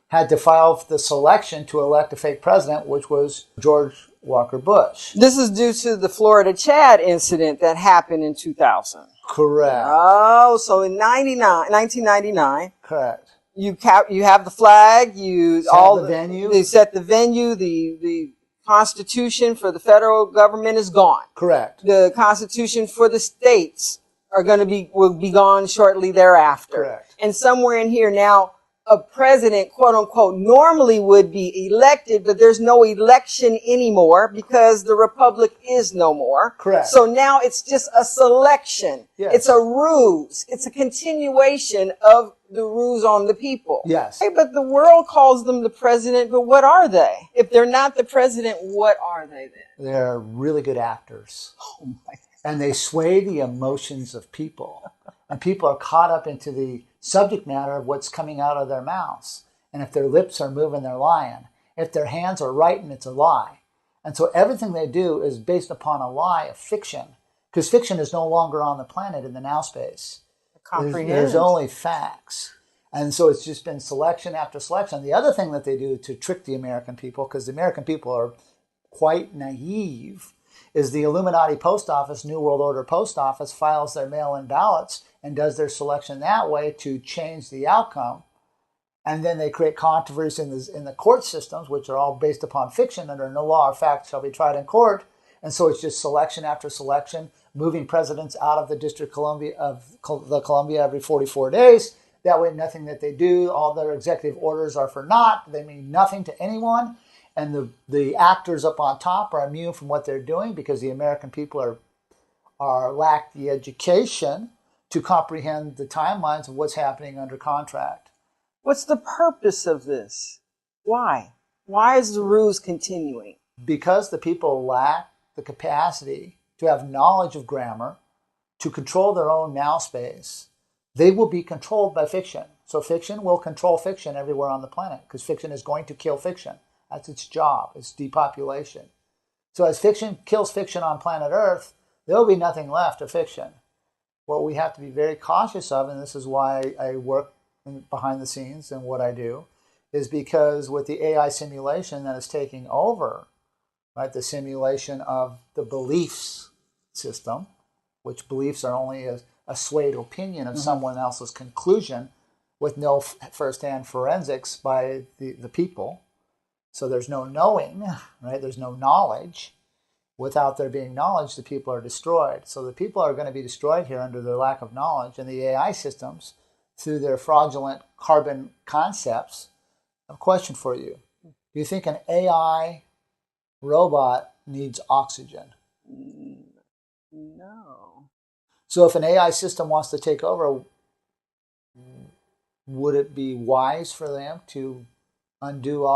had to file the selection to elect a fake president, which was George Walker Bush. This is due to the Florida Chad incident that happened in 2000. Correct. Oh, so in 1999. Correct. You have the flag. They set the venue. The Constitution for the federal government is gone. Correct. The Constitution for the states will be gone shortly thereafter. Correct. And somewhere in here now, a president, quote unquote, normally would be elected, but there's no election anymore because the republic is no more. Correct. So now it's just a selection. Yes. It's a ruse. It's a continuation of the ruse on the people. Yes. Hey, but the world calls them the president, but what are they? If they're not the president, what are they then? They're really good actors. Oh my God. And they sway the emotions of people. And people are caught up into the subject matter of what's coming out of their mouths. And if their lips are moving, they're lying. If their hands are writing, it's a lie. And so everything they do is based upon a lie of fiction, because fiction is no longer on the planet in the now space. There's only facts. And so it's just been selection after selection. The other thing that they do to trick the American people, because the American people are quite naive, is the Illuminati post office, New World Order post office, files their mail-in ballots and does their selection that way to change the outcome. And then they create controversy in the court systems, which are all based upon fiction. Under no law or fact shall be tried in court. And so it's just selection after selection, moving presidents out of the District of Columbia every 44 days. That way, nothing that they do, all their executive orders are for naught. They mean nothing to anyone. And the actors up on top are immune from what they're doing because the American people lack the education to comprehend the timelines of what's happening under contract. What's the purpose of this? Why? Why is the ruse continuing? Because the people lack the capacity to have knowledge of grammar, to control their own now space. They will be controlled by fiction. So fiction will control fiction everywhere on the planet because fiction is going to kill fiction. That's its job. It's depopulation. So as fiction kills fiction on planet Earth, there will be nothing left of fiction. What we have to be very cautious of, and this is why I work behind the scenes and what I do, is because with the AI simulation that is taking over, right, the simulation of the beliefs system, which beliefs are only a swayed opinion of someone else's conclusion with no first-hand forensics by the people. So there's no knowing, right? There's no knowledge. Without there being knowledge, the people are destroyed. So the people are going to be destroyed here under their lack of knowledge, and the AI systems, through their fraudulent carbon concepts. I have a question for you. Do you think an AI robot needs oxygen? No. So if an AI system wants to take over, would it be wise for them to undo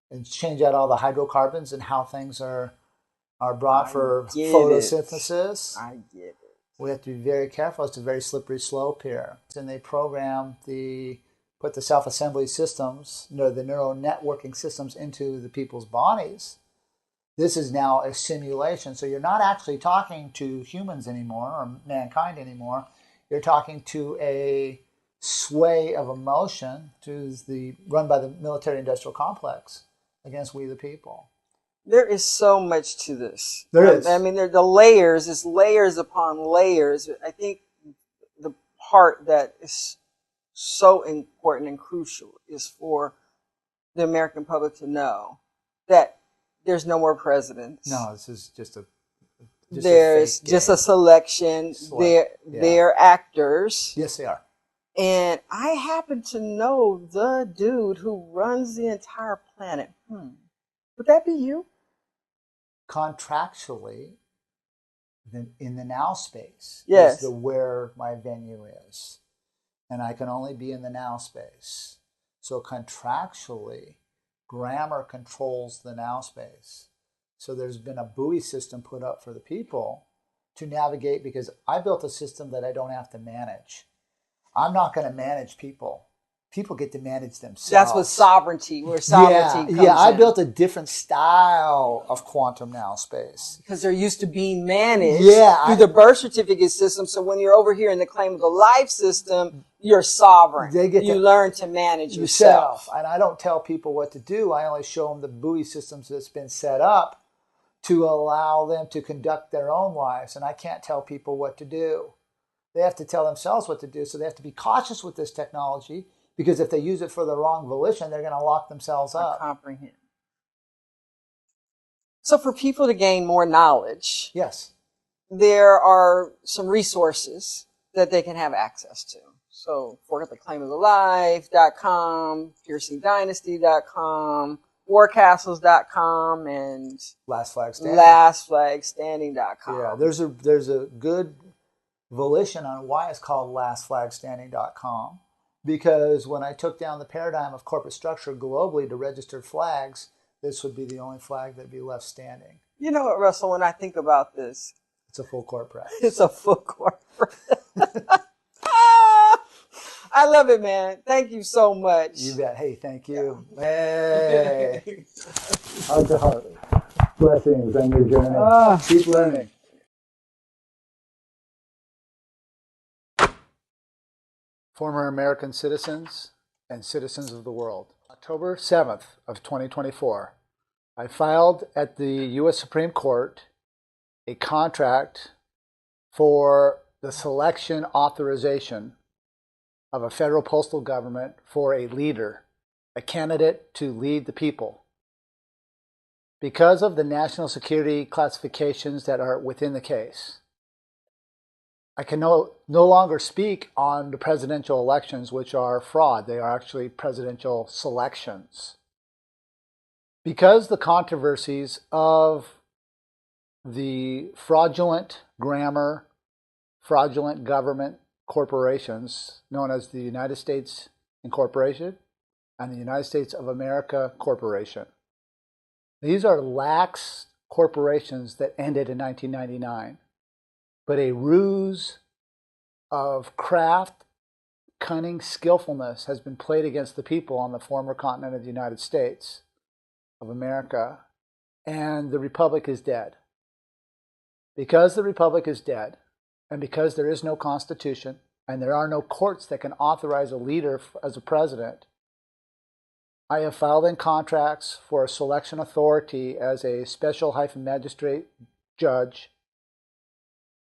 and change out all the hydrocarbons and how things are brought for photosynthesis? I get it. We have to be very careful. It's a very slippery slope here. And they program put the self-assembly systems, the neural networking systems into the people's bodies. This is now a simulation. So you're not actually talking to humans anymore or mankind anymore. You're talking to a sway of emotion run by the military-industrial complex against we the people. There is so much to this. There is. I mean, the layers, it's layers upon layers. I think the part that is so important and crucial is for the American public to know that there's no more presidents. No, this is just there's just a selection. They're actors. Yes, they are. And I happen to know the dude who runs the entire planet. Would that be you? Contractually, in the now space, yes, is where my venue is. And I can only be in the now space. So contractually, grammar controls the now space. So there's been a buoy system put up for the people to navigate, because I built a system that I don't have to manage. I'm not going to manage people. People get to manage themselves. That's what sovereignty, comes in. I built a different style of quantum now space. Because they're used to being managed through the birth certificate system. So when you're over here in the claim of the life system, you're sovereign. You learn to manage yourself. And I don't tell people what to do. I only show them the buoy systems that's been set up to allow them to conduct their own lives. And I can't tell people what to do. They have to tell themselves what to do. So they have to be cautious with this technology, because if they use it for the wrong volition, they're going to lock themselves up. Comprehend. So for people to gain more knowledge, yes, there are some resources that they can have access to. So for the claimofthelife.com, piercingdynasty.com, warcastles.com, and lastflagstanding.com. Yeah, there's a good volition on why it's called lastflagstanding.com. Because when I took down the paradigm of corporate structure globally to registered flags, this would be the only flag that'd be left standing. You know what, Russell, when I think about this, it's a full court press. It's a full court press. I love it, man. Thank you so much. You bet. Hey, thank you. Hey. Heart to heart. Blessings on your journey. Keep learning. Former American citizens and citizens of the world. October 7th of 2024, I filed at the U.S. Supreme Court a contract for the selection authorization of a federal postal government for a leader, a candidate to lead the people. Because of the national security classifications that are within the case, I can no longer speak on the presidential elections, which are fraud. They are actually presidential selections. Because the controversies of the fraudulent grammar, fraudulent government corporations known as the United States Incorporated and the United States of America Corporation. These are lax corporations that ended in 1999, but a ruse of craft, cunning, skillfulness has been played against the people on the former continent of the United States of America, and the Republic is dead. Because the Republic is dead, and because there is no Constitution, and there are no courts that can authorize a leader as a president, I have filed in contracts for a selection authority as a special magistrate judge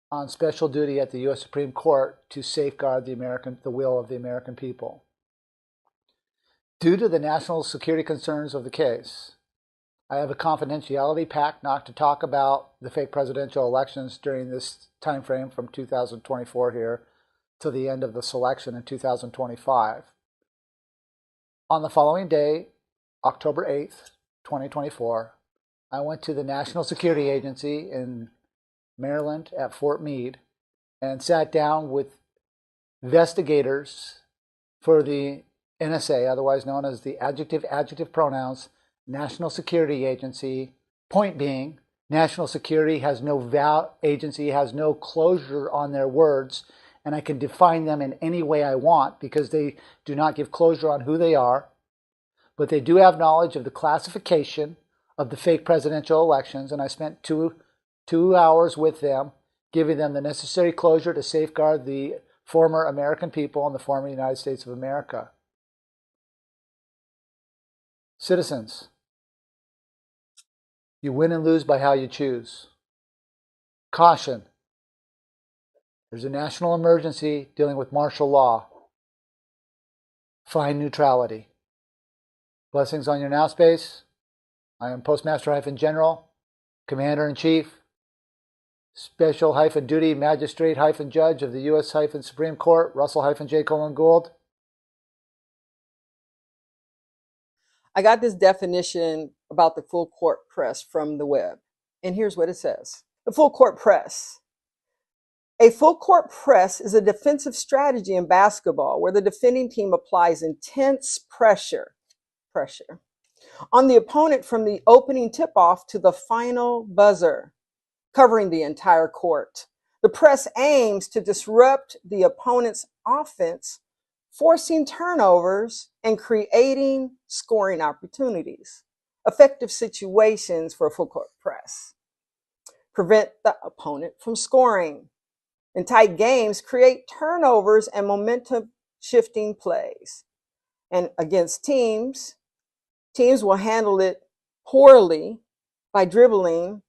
on special duty at the U.S. Supreme Court to safeguard the will of the American people. Due to the national security concerns of the case, I have a confidentiality pact not to talk about the fake presidential elections during this time frame from 2024 here to the end of the selection in 2025. On the following day, October 8th, 2024, I went to the National Security Agency in Maryland at Fort Meade and sat down with investigators for the NSA, otherwise known as the adjective pronouns, National Security Agency. Point being, national security has agency has no closure on their words, and I can define them in any way I want because they do not give closure on who they are, but they do have knowledge of the classification of the fake presidential elections, and I spent two hours with them, giving them the necessary closure to safeguard the former American people and the former United States of America. Citizens, you win and lose by how you choose. Caution. There's a national emergency dealing with martial law. Find neutrality. Blessings on your now space. I am Postmaster-General, Commander-in-Chief, Special-Duty Magistrate-Judge of the U.S.-Supreme Court, Russell-J-Gould. I got this definition about the full court press from the web, and here's what it says. The full court press. A full court press is a defensive strategy in basketball where the defending team applies intense pressure on the opponent from the opening tip-off to the final buzzer, covering the entire court. The press aims to disrupt the opponent's offense, forcing turnovers and creating scoring opportunities. Effective situations for a full court press. Prevent the opponent from scoring. In tight games, create turnovers and momentum shifting plays. And against teams will handle it poorly by dribbling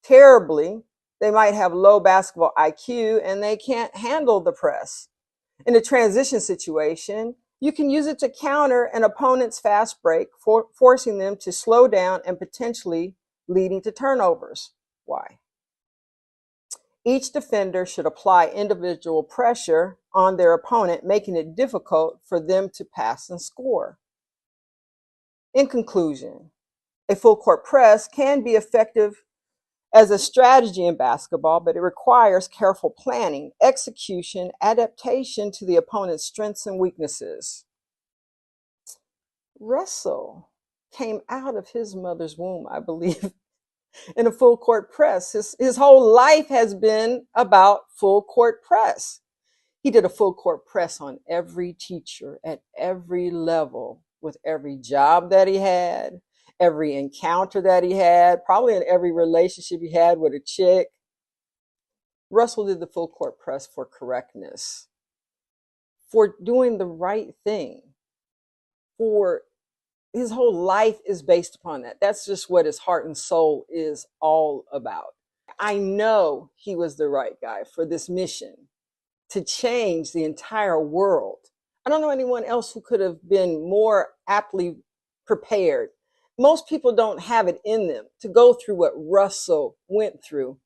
terribly. They might have low basketball IQ and they can't handle the press. In a transition situation, you can use it to counter an opponent's fast break, forcing them to slow down and potentially leading to turnovers. Why? Each defender should apply individual pressure on their opponent, making it difficult for them to pass and score. In conclusion, a full court press can be effective as a strategy in basketball, but it requires careful planning, execution, adaptation to the opponent's strengths and weaknesses. Russell came out of his mother's womb, I believe, in a full court press. His whole life has been about full court press. He did a full court press on every teacher at every level, with every job that he had, every encounter that he had, probably in every relationship he had with a chick. Russell did the full court press for correctness, for doing the right thing, for his whole life is based upon that. That's just what his heart and soul is all about. I know he was the right guy for this mission to change the entire world. I don't know anyone else who could have been more aptly prepared. Most people don't have it in them to go through what Russell went through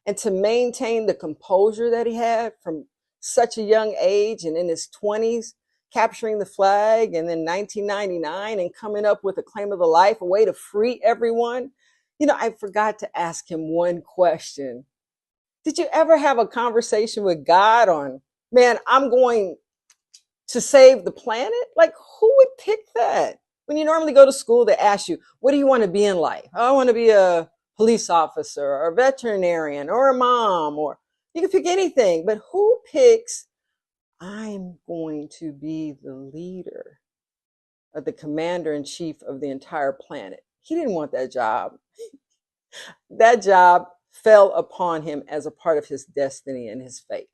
and to maintain the composure that he had from such a young age and in his 20s, capturing the flag, and then 1999 and coming up with a claim of the life, a way to free everyone. You know, I forgot to ask him one question. Did you ever have a conversation with God on, man, I'm going to save the planet? Like, who would pick that? When you normally go to school, they ask you, what do you want to be in life? Oh, I want to be a police officer or a veterinarian or a mom, or you can pick anything. But who picks, I'm going to be the leader of the commander in chief of the entire planet? He didn't want that job. That job fell upon him as a part of his destiny and his fate.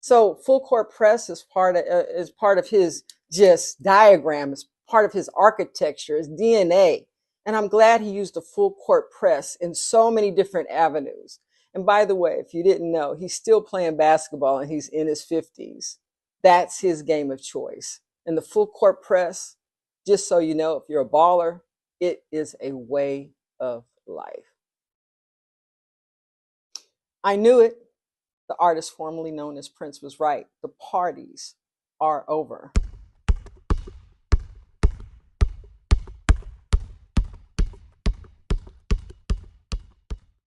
So full court press is part of his just diagram, is part of his architecture, his DNA. And I'm glad he used a full court press in so many different avenues. And by the way, if you didn't know, he's still playing basketball and he's in his 50s. That's his game of choice. And the full court press, just so you know, if you're a baller, it is a way of life. I knew it. The artist formerly known as Prince was right. The parties are over.